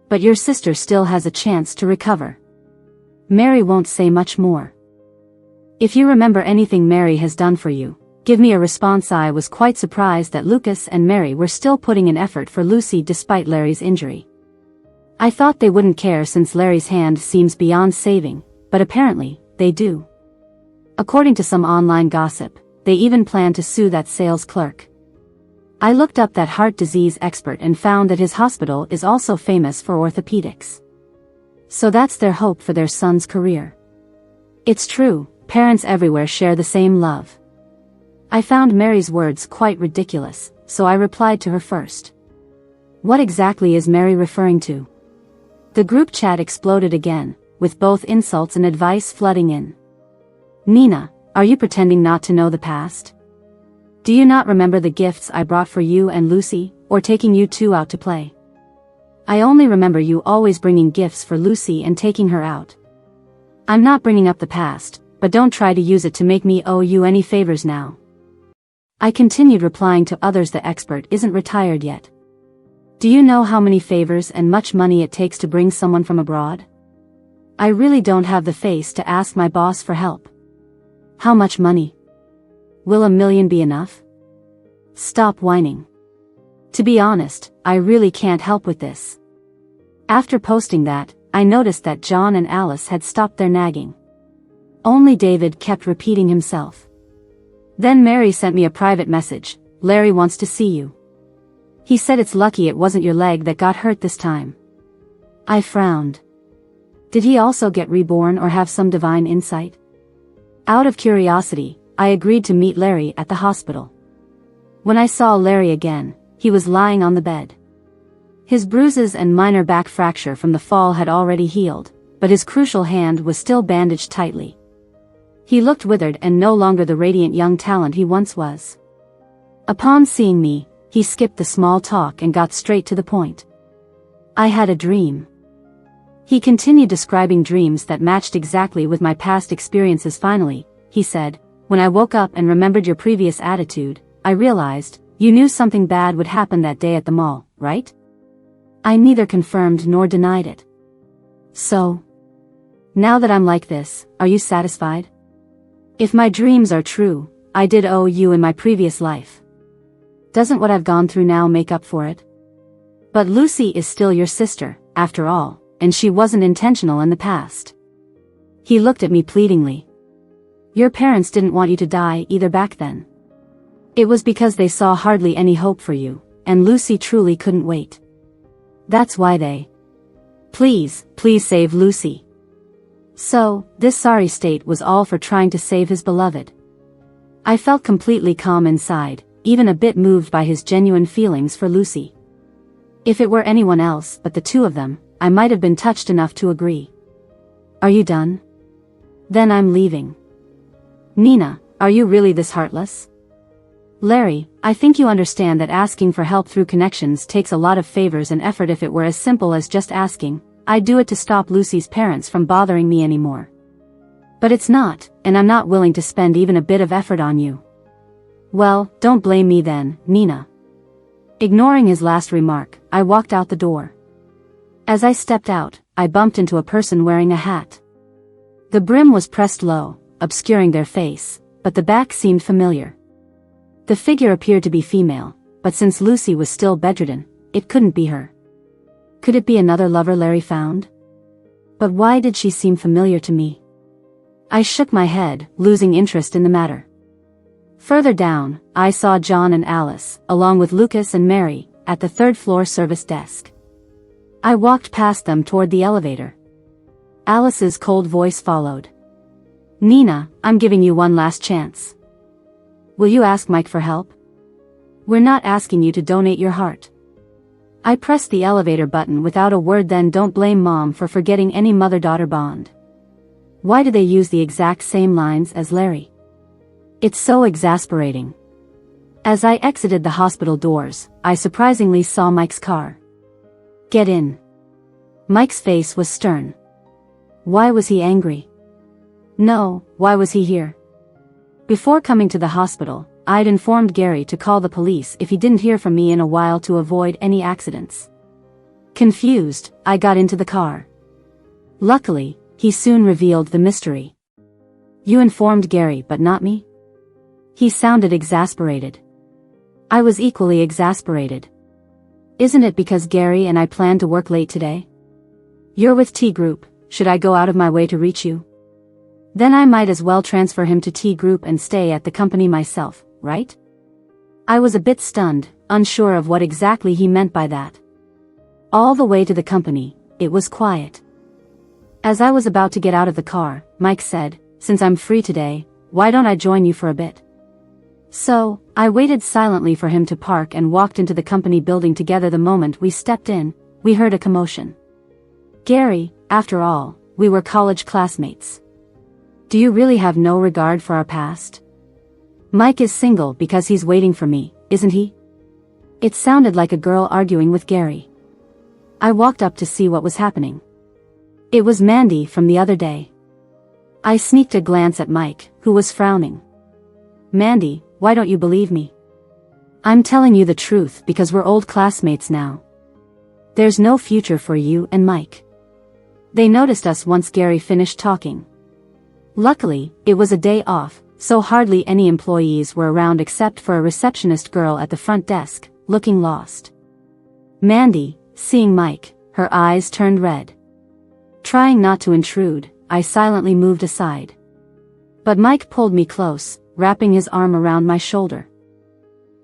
But your sister still has a chance to recover. Mary won't say much more. If you remember anything Mary has done for you, give me a response. I was quite surprised that Lucas and Mary were still putting in effort for Lucy despite Larry's injury. I thought they wouldn't care since Larry's hand seems beyond saving, but apparently, they do. According to some online gossip, they even plan to sue that sales clerk. I looked up that heart disease expert and found that his hospital is also famous for orthopedics. So that's their hope for their son's career. It's true, parents everywhere share the same love. I found Mary's words quite ridiculous, so I replied to her first. What exactly is Mary referring to? The group chat exploded again, with both insults and advice flooding in. Nina, are you pretending not to know the past? Do you not remember the gifts I brought for you and Lucy, or taking you two out to play? I only remember you always bringing gifts for Lucy and taking her out. I'm not bringing up the past, but don't try to use it to make me owe you any favors now. I continued replying to others. The expert isn't retired yet. Do you know how many favors and much money it takes to bring someone from abroad? I really don't have the face to ask my boss for help. How much money? Will $1 million be enough? Stop whining. To be honest, I really can't help with this. After posting that, I noticed that John and Alice had stopped their nagging. Only David kept repeating himself. Then Mary sent me a private message. Larry wants to see you. He said it's lucky it wasn't your leg that got hurt this time. I frowned. Did he also get reborn or have some divine insight? Out of curiosity, I agreed to meet Larry at the hospital. When I saw Larry again, he was lying on the bed. His bruises and minor back fracture from the fall had already healed, but his crucial hand was still bandaged tightly. He looked withered and no longer the radiant young talent he once was. Upon seeing me, he skipped the small talk and got straight to the point. I had a dream. He continued describing dreams that matched exactly with my past experiences. Finally, he said, when I woke up and remembered your previous attitude, I realized, you knew something bad would happen that day at the mall, right? I neither confirmed nor denied it. So, now that I'm like this, are you satisfied? If my dreams are true, I did owe you in my previous life. Doesn't what I've gone through now make up for it? But Lucy is still your sister, after all, and she wasn't intentional in the past. He looked at me pleadingly. Your parents didn't want you to die either back then. It was because they saw hardly any hope for you, and Lucy truly couldn't wait. That's why they. Please save Lucy. So, this sorry state was all for trying to save his beloved. I felt completely calm inside, even a bit moved by his genuine feelings for Lucy. If it were anyone else but the two of them, I might have been touched enough to agree. Are you done? Then I'm leaving. Nina, are you really this heartless? Larry, I think you understand that asking for help through connections takes a lot of favors and effort. If it were as simple as just asking, I'd do it to stop Lucy's parents from bothering me anymore. But it's not, and I'm not willing to spend even a bit of effort on you. Well, don't blame me then, Nina. Ignoring his last remark, I walked out the door. As I stepped out, I bumped into a person wearing a hat. The brim was pressed low, obscuring their face, but the back seemed familiar. The figure appeared to be female, but since Lucy was still bedridden, it couldn't be her. Could it be another lover Larry found? But why did she seem familiar to me? I shook my head, losing interest in the matter. Further down, I saw John and Alice, along with Lucas and Mary, at the third-floor service desk. I walked past them toward the elevator. Alice's cold voice followed. Nina, I'm giving you one last chance. Will you ask Mike for help? We're not asking you to donate your heart. I pressed the elevator button without a word. Then don't blame Mom for forgetting any mother-daughter bond. Why do they use the exact same lines as Larry? It's so exasperating. As I exited the hospital doors, I surprisingly saw Mike's car. Get in. Mike's face was stern. Why was he angry? No, why was he here? Before coming to the hospital, I'd informed Gary to call the police if he didn't hear from me in a while to avoid any accidents. Confused, I got into the car. Luckily, he soon revealed the mystery. You informed Gary but not me? He sounded exasperated. I was equally exasperated. Isn't it because Gary and I plan to work late today? You're with T Group, should I go out of my way to reach you? Then I might as well transfer him to T Group and stay at the company myself, right? I was a bit stunned, unsure of what exactly he meant by that. All the way to the company, it was quiet. As I was about to get out of the car, Mike said, "Since I'm free today, why don't I join you for a bit?" So, I waited silently for him to park and walked into the company building together. The moment we stepped in, we heard a commotion. Gary, after all, we were college classmates. Do you really have no regard for our past? Mike is single because he's waiting for me, isn't he? It sounded like a girl arguing with Gary. I walked up to see what was happening. It was Mandy from the other day. I sneaked a glance at Mike, who was frowning. Mandy, why don't you believe me? I'm telling you the truth because we're old classmates now. There's no future for you and Mike. They noticed us once Gary finished talking. Luckily, it was a day off, so hardly any employees were around except for a receptionist girl at the front desk, looking lost. Mandy, seeing Mike, her eyes turned red. Trying not to intrude, I silently moved aside. But Mike pulled me close, wrapping his arm around my shoulder.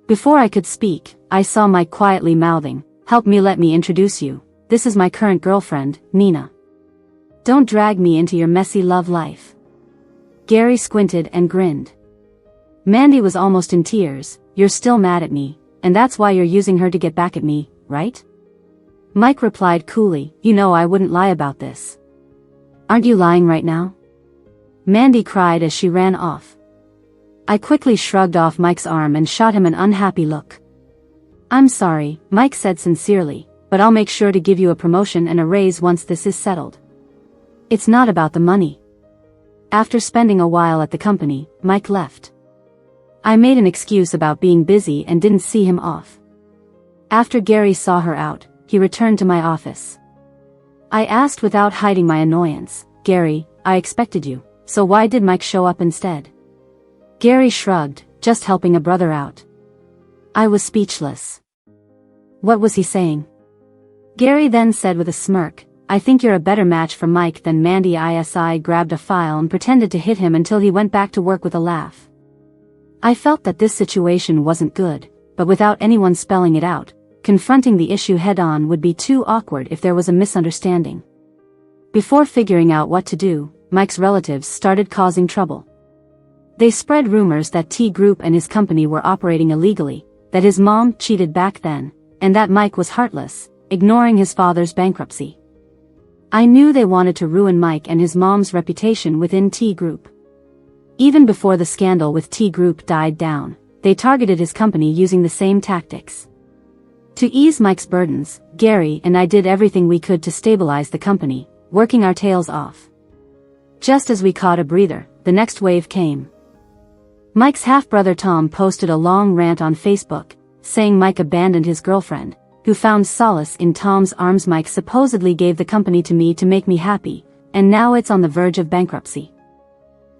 Before I could speak, I saw Mike quietly mouthing, "Help me, let me introduce you. This is my current girlfriend, Nina. Don't drag me into your messy love life." Gary squinted and grinned. Mandy was almost in tears. "You're still mad at me, and that's why you're using her to get back at me, right?" Mike replied coolly, "You know I wouldn't lie about this." "Aren't you lying right now?" Mandy cried as she ran off. I quickly shrugged off Mike's arm and shot him an unhappy look. "I'm sorry," Mike said sincerely, "but I'll make sure to give you a promotion and a raise once this is settled. It's not about the money." After spending a while at the company, Mike left. I made an excuse about being busy and didn't see him off. After Gary saw her out, he returned to my office. I asked without hiding my annoyance, "Gary, I expected you, so why did Mike show up instead?" Gary shrugged, "Just helping a brother out." I was speechless. What was he saying? Gary then said with a smirk, "I think you're a better match for Mike than Mandy." I grabbed a file and pretended to hit him until he went back to work with a laugh. I felt that this situation wasn't good, but without anyone spelling it out, confronting the issue head-on would be too awkward if there was a misunderstanding. Before figuring out what to do, Mike's relatives started causing trouble. They spread rumors that T Group and his company were operating illegally, that his mom cheated back then, and that Mike was heartless, ignoring his father's bankruptcy. I knew they wanted to ruin Mike and his mom's reputation within T Group. Even before the scandal with T Group died down, they targeted his company using the same tactics. To ease Mike's burdens, Gary and I did everything we could to stabilize the company, working our tails off. Just as we caught a breather, the next wave came. Mike's half-brother Tom posted a long rant on Facebook, saying Mike abandoned his girlfriend, who found solace in Tom's arms. Mike supposedly gave the company to me to make me happy, and now it's on the verge of bankruptcy.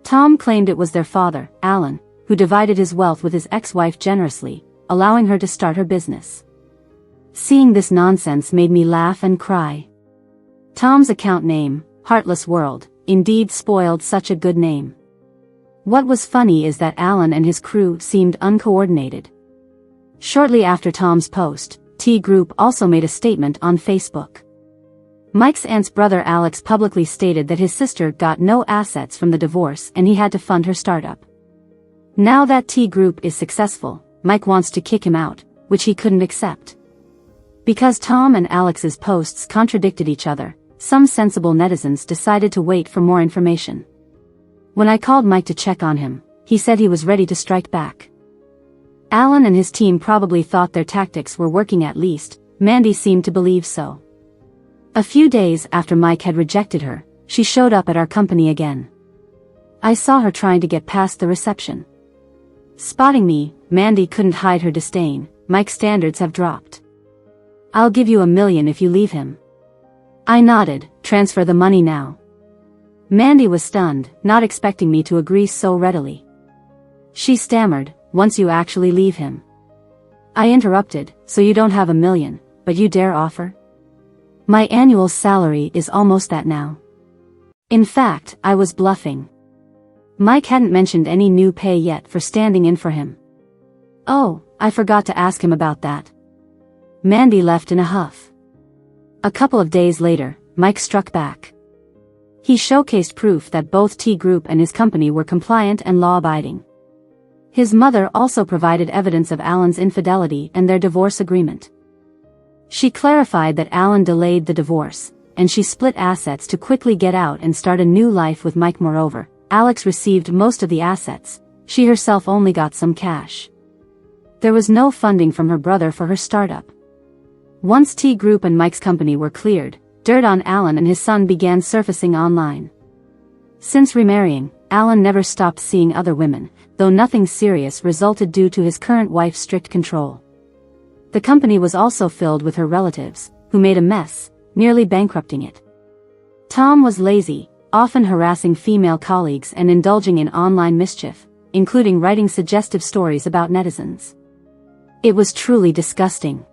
Tom claimed it was their father, Alan, who divided his wealth with his ex-wife generously, allowing her to start her business. Seeing this nonsense made me laugh and cry. Tom's account name, Heartless World, indeed spoiled such a good name. What was funny is that Alan and his crew seemed uncoordinated. Shortly after Tom's post, T Group also made a statement on Facebook. Mike's aunt's brother Alex publicly stated that his sister got no assets from the divorce and he had to fund her startup. Now that T Group is successful, Mike wants to kick him out, which he couldn't accept. Because Tom and Alex's posts contradicted each other, some sensible netizens decided to wait for more information. When I called Mike to check on him, he said he was ready to strike back. Alan and his team probably thought their tactics were working. At least, Mandy seemed to believe so. A few days after Mike had rejected her, she showed up at our company again. I saw her trying to get past the reception. Spotting me, Mandy couldn't hide her disdain. "Mike's standards have dropped. I'll give you $1 million if you leave him." I nodded, "Transfer the money now." Mandy was stunned, not expecting me to agree so readily. She stammered, once you actually leave him. I interrupted, so you don't have $1 million, but you dare offer? My annual salary is almost that now. In fact, I was bluffing. Mike hadn't mentioned any new pay yet for standing in for him. Oh, I forgot to ask him about that. Mandy left in a huff. A couple of days later, Mike struck back. He showcased proof that both T Group and his company were compliant and law-abiding. His mother also provided evidence of Alan's infidelity and their divorce agreement. She clarified that Alan delayed the divorce, and she split assets to quickly get out and start a new life with Mike. Moreover, Alex received most of the assets. She herself only got some cash. There was no funding from her brother for her startup. Once T Group and Mike's company were cleared, dirt on Alan and his son began surfacing online. Since remarrying, Alan never stopped seeing other women, though nothing serious resulted due to his current wife's strict control. The company was also filled with her relatives, who made a mess, nearly bankrupting it. Tom was lazy, often harassing female colleagues and indulging in online mischief, including writing suggestive stories about netizens. It was truly disgusting.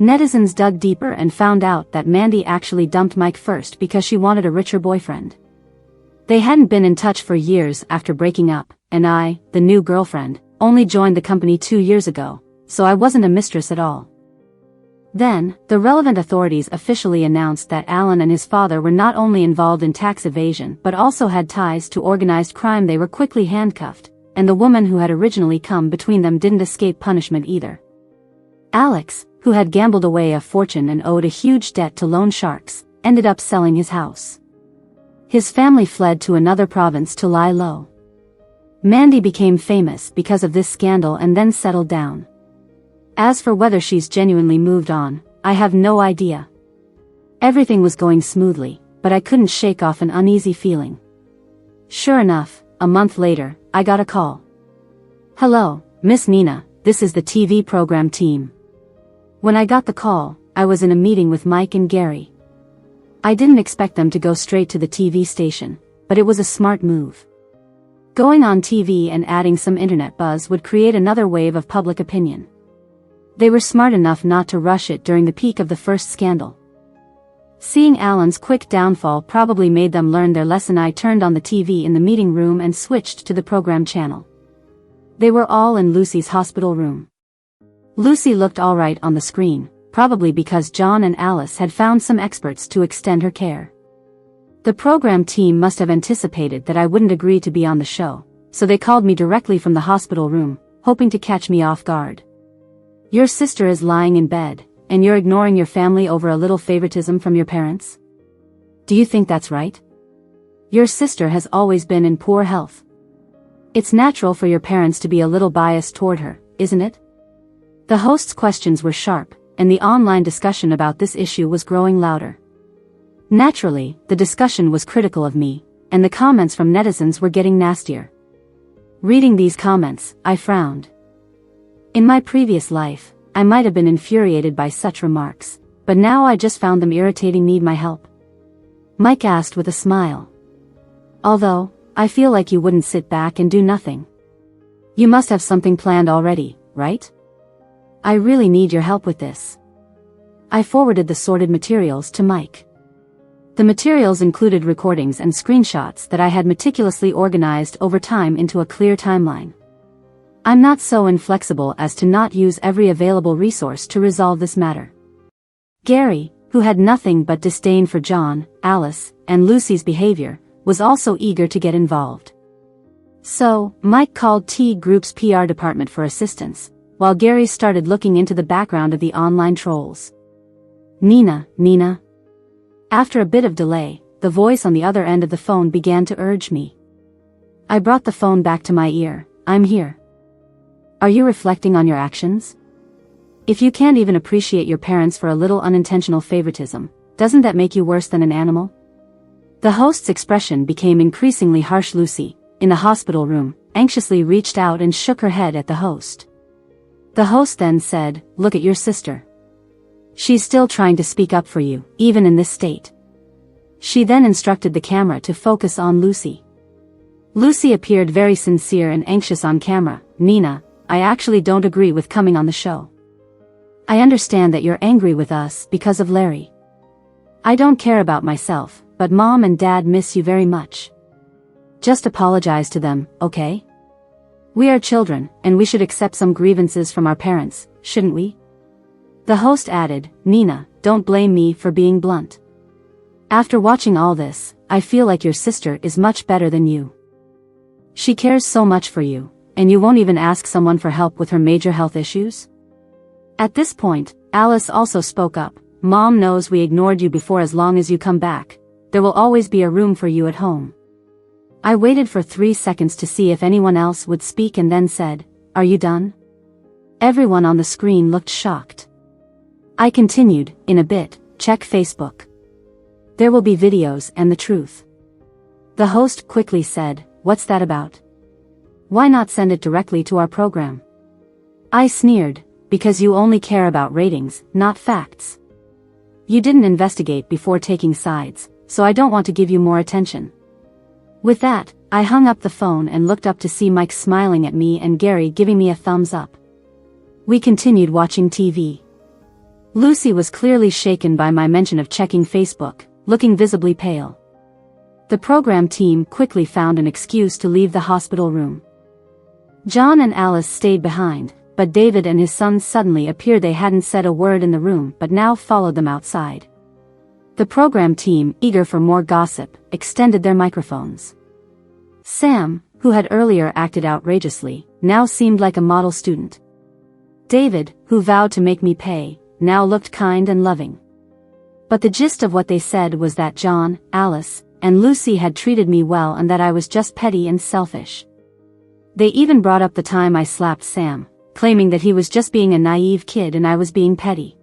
Netizens dug deeper and found out that Mandy actually dumped Mike first because she wanted a richer boyfriend. They hadn't been in touch for years after breaking up, and I, the new girlfriend, only joined the company 2 years ago, so I wasn't a mistress at all. Then, the relevant authorities officially announced that Alan and his father were not only involved in tax evasion but also had ties to organized crime. They were quickly handcuffed, and the woman who had originally come between them didn't escape punishment either. Alex, who had gambled away a fortune and owed a huge debt to loan sharks, ended up selling his house. His family fled to another province to lie low. Mandy became famous because of this scandal and then settled down. As for whether she's genuinely moved on, I have no idea. Everything was going smoothly, but I couldn't shake off an uneasy feeling. Sure enough, a month later, I got a call. "Hello, Miss Nina, this is the TV program team." When I got the call, I was in a meeting with Mike and Gary. I didn't expect them to go straight to the TV station, but it was a smart move. Going on TV and adding some internet buzz would create another wave of public opinion. They were smart enough not to rush it during the peak of the first scandal. Seeing Alan's quick downfall probably made them learn their lesson. I turned on the TV in the meeting room and switched to the program channel. They were all in Lucy's hospital room. Lucy looked alright on the screen, probably because John and Alice had found some experts to extend her care. The program team must have anticipated that I wouldn't agree to be on the show, so they called me directly from the hospital room, hoping to catch me off guard. "Your sister is lying in bed, and you're ignoring your family over a little favoritism from your parents? Do you think that's right? Your sister has always been in poor health. It's natural for your parents to be a little biased toward her, isn't it?" The host's questions were sharp, and the online discussion about this issue was growing louder. Naturally, the discussion was critical of me, and the comments from netizens were getting nastier. Reading these comments, I frowned. In my previous life, I might have been infuriated by such remarks, but now I just found them irritating. "Need my help?" Mike asked with a smile. "Although, I feel like you wouldn't sit back and do nothing. You must have something planned already, right? I really need your help with this." I forwarded the sorted materials to Mike. The materials included recordings and screenshots that I had meticulously organized over time into a clear timeline. I'm not so inflexible as to not use every available resource to resolve this matter. Gary, who had nothing but disdain for John, Alice, and Lucy's behavior, was also eager to get involved. So, Mike called T Group's PR department for assistance, while Gary started looking into the background of the online trolls. Nina. After a bit of delay, the voice on the other end of the phone began to urge me. I brought the phone back to my ear. "I'm here. Are you reflecting on your actions? If you can't even appreciate your parents for a little unintentional favoritism, doesn't that make you worse than an animal?" The host's expression became increasingly harsh. Lucy, in the hospital room, anxiously reached out and shook her head at the host. The host then said, "Look at your sister. She's still trying to speak up for you, even in this state." She then instructed the camera to focus on Lucy. Lucy appeared very sincere and anxious on camera. "Nina, I actually don't agree with coming on the show. I understand that you're angry with us because of Larry. I don't care about myself, but Mom and Dad miss you very much. Just apologize to them, okay? We are children, and we should accept some grievances from our parents, shouldn't we?" The host added, "Nina, don't blame me for being blunt. After watching all this, I feel like your sister is much better than you. She cares so much for you, and you won't even ask someone for help with her major health issues?" At this point, Alice also spoke up. "Mom knows we ignored you before. As long as you come back, there will always be a room for you at home." I waited for 3 seconds to see if anyone else would speak and then said, "Are you done?" Everyone on the screen looked shocked. I continued, "In a bit, check Facebook. There will be videos and the truth." The host quickly said, "What's that about? Why not send it directly to our program?" I sneered, "Because you only care about ratings, not facts. You didn't investigate before taking sides, so I don't want to give you more attention." With that, I hung up the phone and looked up to see Mike smiling at me and Gary giving me a thumbs up. We continued watching TV. Lucy was clearly shaken by my mention of checking Facebook, looking visibly pale. The program team quickly found an excuse to leave the hospital room. John and Alice stayed behind, but David and his sons suddenly appeared. They hadn't said a word in the room but now followed them outside. The program team, eager for more gossip, extended their microphones. Sam, who had earlier acted outrageously, now seemed like a model student. David, who vowed to make me pay, now looked kind and loving. But the gist of what they said was that John, Alice, and Lucy had treated me well and that I was just petty and selfish. They even brought up the time I slapped Sam, claiming that he was just being a naive kid and I was being petty.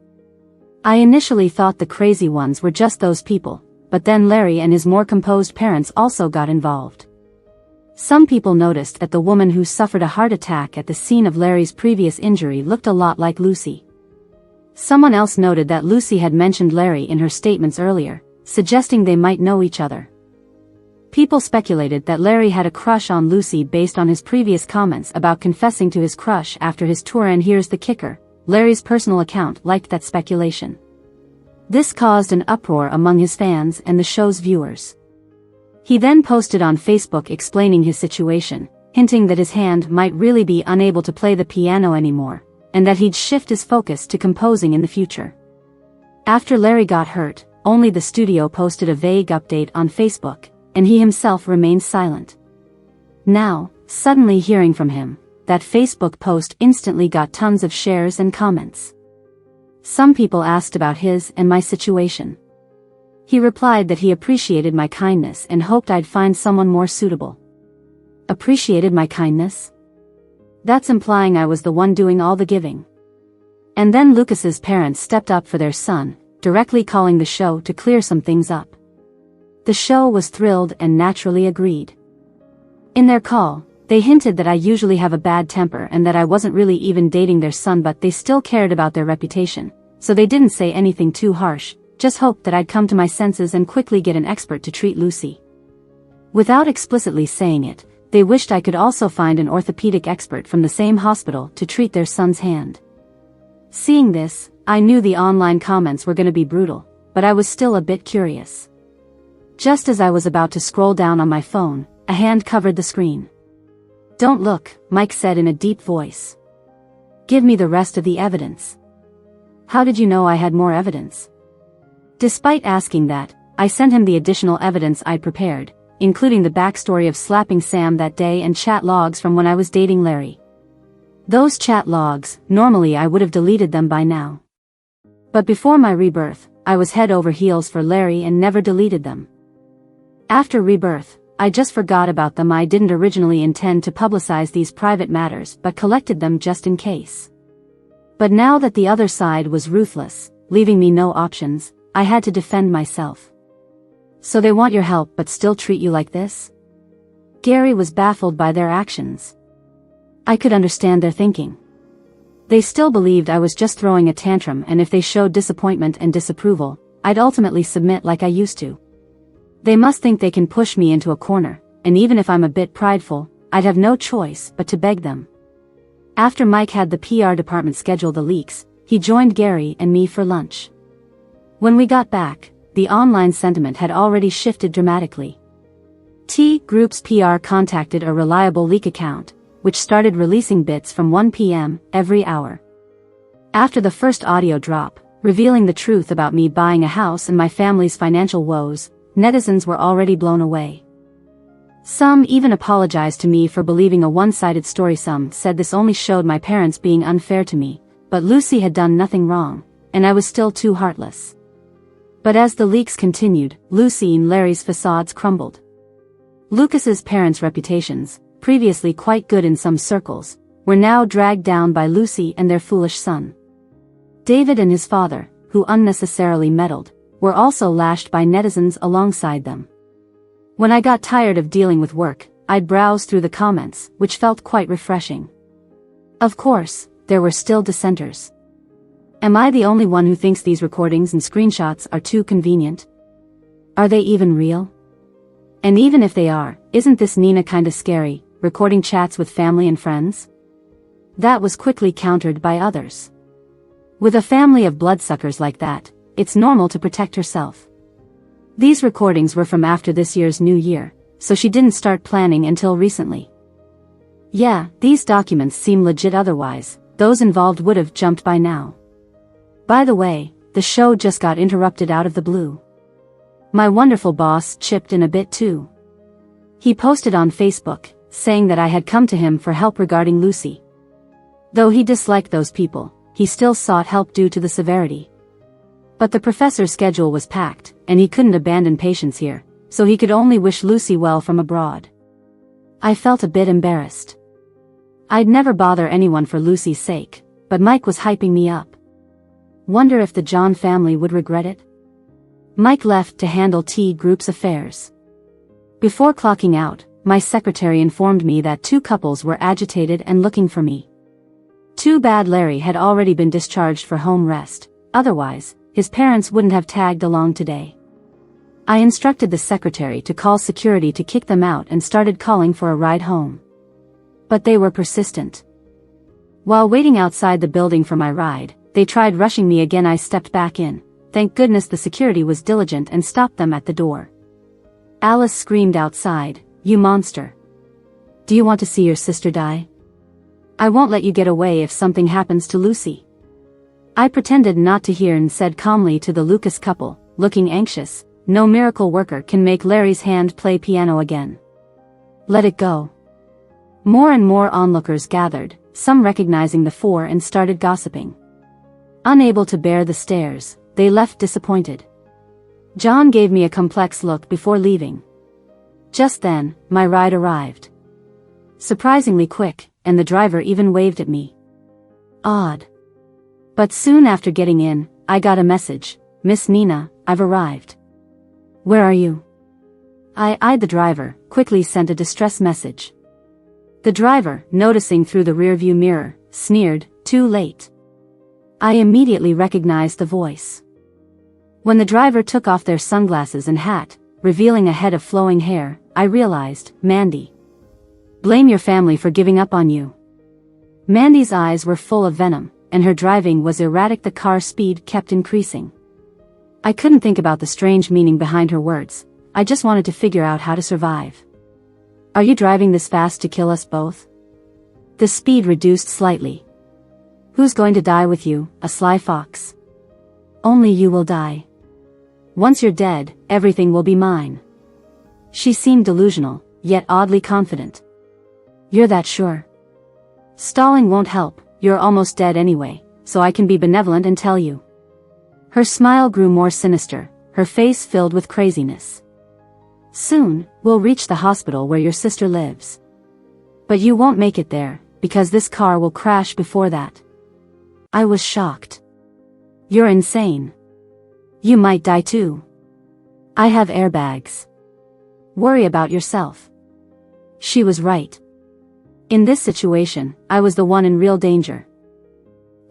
I initially thought the crazy ones were just those people, but then Larry and his more composed parents also got involved. Some people noticed that the woman who suffered a heart attack at the scene of Larry's previous injury looked a lot like Lucy. Someone else noted that Lucy had mentioned Larry in her statements earlier, suggesting they might know each other. People speculated that Larry had a crush on Lucy based on his previous comments about confessing to his crush after his tour, and here's the kicker: Larry's personal account liked that speculation. This caused an uproar among his fans and the show's viewers. He then posted on Facebook explaining his situation, hinting that his hand might really be unable to play the piano anymore, and that he'd shift his focus to composing in the future. After Larry got hurt, only the studio posted a vague update on Facebook, and he himself remained silent. Now, suddenly hearing from him, that Facebook post instantly got tons of shares and comments. Some people asked about his and my situation. He replied that he appreciated my kindness and hoped I'd find someone more suitable. Appreciated my kindness? That's implying I was the one doing all the giving. And then Lucas's parents stepped up for their son, directly calling the show to clear some things up. The show was thrilled and naturally agreed. In their call, they hinted that I usually have a bad temper and that I wasn't really even dating their son, but they still cared about their reputation, so they didn't say anything too harsh, just hoped that I'd come to my senses and quickly get an expert to treat Lucy. Without explicitly saying it, they wished I could also find an orthopedic expert from the same hospital to treat their son's hand. Seeing this, I knew the online comments were going to be brutal, but I was still a bit curious. Just as I was about to scroll down on my phone, a hand covered the screen. "Don't look," Mike said in a deep voice. "Give me the rest of the evidence." "How did you know I had more evidence?" Despite asking that, I sent him the additional evidence I'd prepared, including the backstory of slapping Sam that day and chat logs from when I was dating Larry. Those chat logs, normally I would have deleted them by now. But before my rebirth, I was head over heels for Larry and never deleted them. After rebirth, I just forgot about them. I didn't originally intend to publicize these private matters but collected them just in case. But now that the other side was ruthless, leaving me no options, I had to defend myself. "So they want your help but still treat you like this?" Gary was baffled by their actions. I could understand their thinking. They still believed I was just throwing a tantrum, and if they showed disappointment and disapproval, I'd ultimately submit like I used to. They must think they can push me into a corner, and even if I'm a bit prideful, I'd have no choice but to beg them. After Mike had the PR department schedule the leaks, he joined Gary and me for lunch. When we got back, the online sentiment had already shifted dramatically. T Group's PR contacted a reliable leak account, which started releasing bits from 1 p.m. every hour. After the first audio drop, revealing the truth about me buying a house and my family's financial woes, netizens were already blown away. Some even apologized to me for believing a one-sided story. Some said this only showed my parents being unfair to me, but Lucy had done nothing wrong, and I was still too heartless. But as the leaks continued, Lucy and Larry's facades crumbled. Lucas's parents' reputations, previously quite good in some circles, were now dragged down by Lucy and their foolish son. David and his father, who unnecessarily meddled, were also lashed by netizens alongside them. When I got tired of dealing with work, I'd browse through the comments, which felt quite refreshing. Of course, there were still dissenters. Am I the only one who thinks these recordings and screenshots are too convenient? Are they even real? And even if they are, isn't this Nina kinda scary, recording chats with family and friends? That was quickly countered by others. With a family of bloodsuckers like that, it's normal to protect herself. These recordings were from after this year's New Year, so she didn't start planning until recently. Yeah, these documents seem legit, otherwise, those involved would have jumped by now. By the way, the show just got interrupted out of the blue. My wonderful boss chipped in a bit too. He posted on Facebook, saying that I had come to him for help regarding Lucy. Though he disliked those people, he still sought help due to the severity. But the professor's schedule was packed, and he couldn't abandon patients here, so he could only wish Lucy well from abroad. I felt a bit embarrassed. I'd never bother anyone for Lucy's sake, but Mike was hyping me up. Wonder if the John family would regret it? Mike left to handle T Group's affairs. Before clocking out, my secretary informed me that 2 couples were agitated and looking for me. Too bad Larry had already been discharged for home rest, otherwise, his parents wouldn't have tagged along today. I instructed the secretary to call security to kick them out and started calling for a ride home. But they were persistent. While waiting outside the building for my ride, they tried rushing me again. I stepped back in. Thank goodness the security was diligent and stopped them at the door. Alice screamed outside, "You monster! Do you want to see your sister die? I won't let you get away if something happens to Lucy." I pretended not to hear and said calmly to the Lucas couple, looking anxious, "No miracle worker can make Larry's hand play piano again. Let it go." More and more onlookers gathered, some recognizing the 4 and started gossiping. Unable to bear the stares, they left disappointed. John gave me a complex look before leaving. Just then, my ride arrived. Surprisingly quick, and the driver even waved at me. Odd. But soon after getting in, I got a message, "Miss Nina, I've arrived." "Where are you?" I eyed the driver, quickly sent a distress message. The driver, noticing through the rearview mirror, sneered, "Too late." I immediately recognized the voice. When the driver took off their sunglasses and hat, revealing a head of flowing hair, I realized, Mandy. "Blame your family for giving up on you." Mandy's eyes were full of venom, and her driving was erratic. The car speed kept increasing. I couldn't think about the strange meaning behind her words. I just wanted to figure out how to survive. "Are you driving this fast to kill us both?" The speed reduced slightly. "Who's going to die with you, a sly fox?" "Only you will die. Once you're dead, everything will be mine." She seemed delusional, yet oddly confident. "You're that sure?" "Stalling won't help, you're almost dead anyway, so I can be benevolent and tell you." Her smile grew more sinister, her face filled with craziness. "Soon, we'll reach the hospital where your sister lives. But you won't make it there, because this car will crash before that." I was shocked. "You're insane. You might die too. I have airbags. Worry about yourself." She was right. In this situation, I was the one in real danger.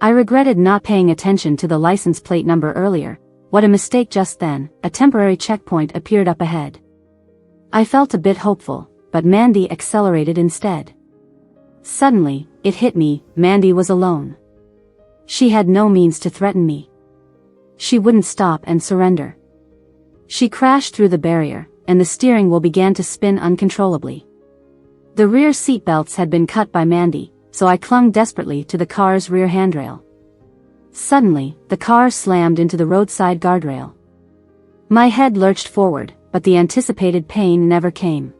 I regretted not paying attention to the license plate number earlier. What a mistake. Just then, a temporary checkpoint appeared up ahead. I felt a bit hopeful, but Mandy accelerated instead. Suddenly, it hit me, Mandy was alone. She had no means to threaten me. She wouldn't stop and surrender. She crashed through the barrier, and the steering wheel began to spin uncontrollably. The rear seat belts had been cut by Mandy, so I clung desperately to the car's rear handrail. Suddenly, the car slammed into the roadside guardrail. My head lurched forward, but the anticipated pain never came.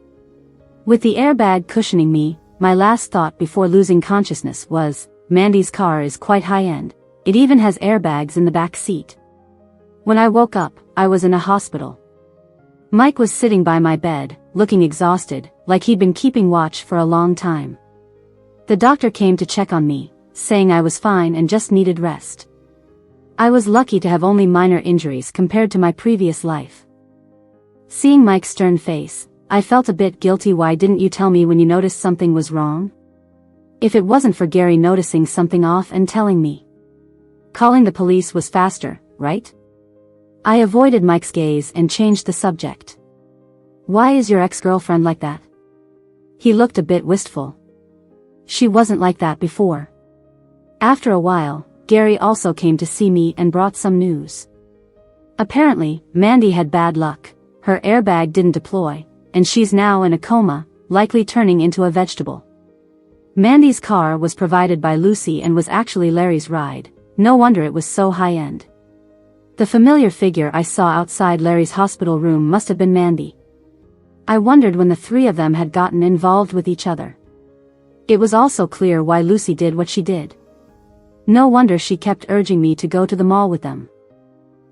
With the airbag cushioning me, my last thought before losing consciousness was, Mandy's car is quite high-end. It even has airbags in the back seat. When I woke up, I was in a hospital. Mike was sitting by my bed, looking exhausted, like he'd been keeping watch for a long time. The doctor came to check on me, saying I was fine and just needed rest. I was lucky to have only minor injuries compared to my previous life. Seeing Mike's stern face, I felt a bit guilty. Why didn't you tell me when you noticed something was wrong? If it wasn't for Gary noticing something off and telling me. Calling the police was faster, right? I avoided Mike's gaze and changed the subject. Why is your ex-girlfriend like that? He looked a bit wistful. She wasn't like that before. After a while, Gary also came to see me and brought some news. Apparently, Mandy had bad luck. Her airbag didn't deploy, and she's now in a coma, likely turning into a vegetable. Mandy's car was provided by Lucy and was actually Larry's ride. No wonder it was so high-end. The familiar figure I saw outside Larry's hospital room must have been Mandy. I wondered when the three of them had gotten involved with each other. It was also clear why Lucy did what she did. No wonder she kept urging me to go to the mall with them.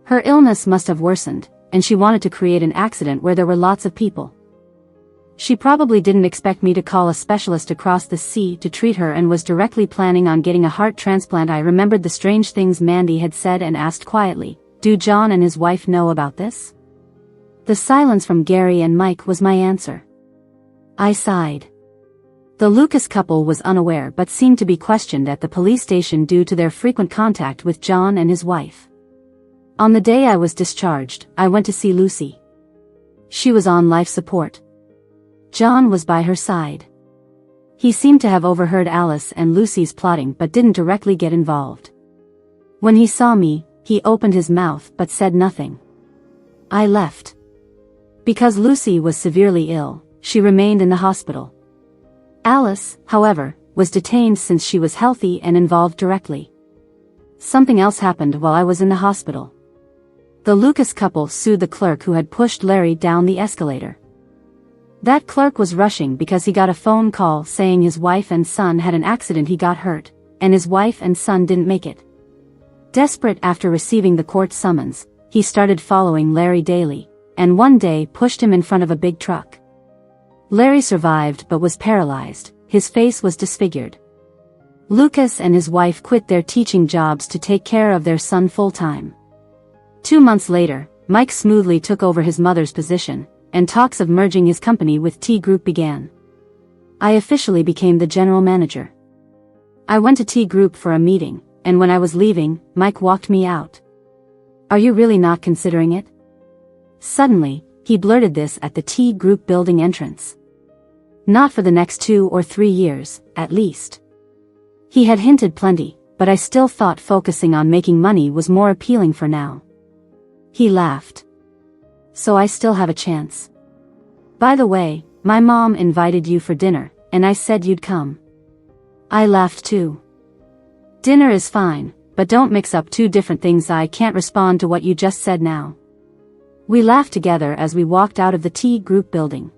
Her illness must have worsened, and she wanted to create an accident where there were lots of people. She probably didn't expect me to call a specialist across the sea to treat her and was directly planning on getting a heart transplant. I remembered the strange things Mandy had said and asked quietly, "Do John and his wife know about this?" The silence from Gary and Mike was my answer. I sighed. The Lucas couple was unaware but seemed to be questioned at the police station due to their frequent contact with John and his wife. On the day I was discharged, I went to see Lucy. She was on life support. John was by her side. He seemed to have overheard Alice and Lucy's plotting but didn't directly get involved. When he saw me, he opened his mouth but said nothing. I left. Because Lucy was severely ill, she remained in the hospital. Alice, however, was detained since she was healthy and involved directly. Something else happened while I was in the hospital. The Lucas couple sued the clerk who had pushed Larry down the escalator. That clerk was rushing because he got a phone call saying his wife and son had an accident. He got hurt, and his wife and son didn't make it. Desperate after receiving the court summons, he started following Larry daily, and one day pushed him in front of a big truck. Larry survived but was paralyzed, his face was disfigured. Lucas and his wife quit their teaching jobs to take care of their son full-time. 2 months later, Mike smoothly took over his mother's position, and talks of merging his company with T Group began. I officially became the general manager. I went to T Group for a meeting, and when I was leaving, Mike walked me out. "Are you really not considering it?" Suddenly, he blurted this at the T Group building entrance. Not for the next 2 or 3 years, at least. He had hinted plenty, but I still thought focusing on making money was more appealing for now. He laughed. "So I still have a chance. By the way, my mom invited you for dinner, and I said you'd come." I laughed too. "Dinner is fine, but don't mix up 2 different things. I can't respond to what you just said now." We laughed together as we walked out of the T Group building.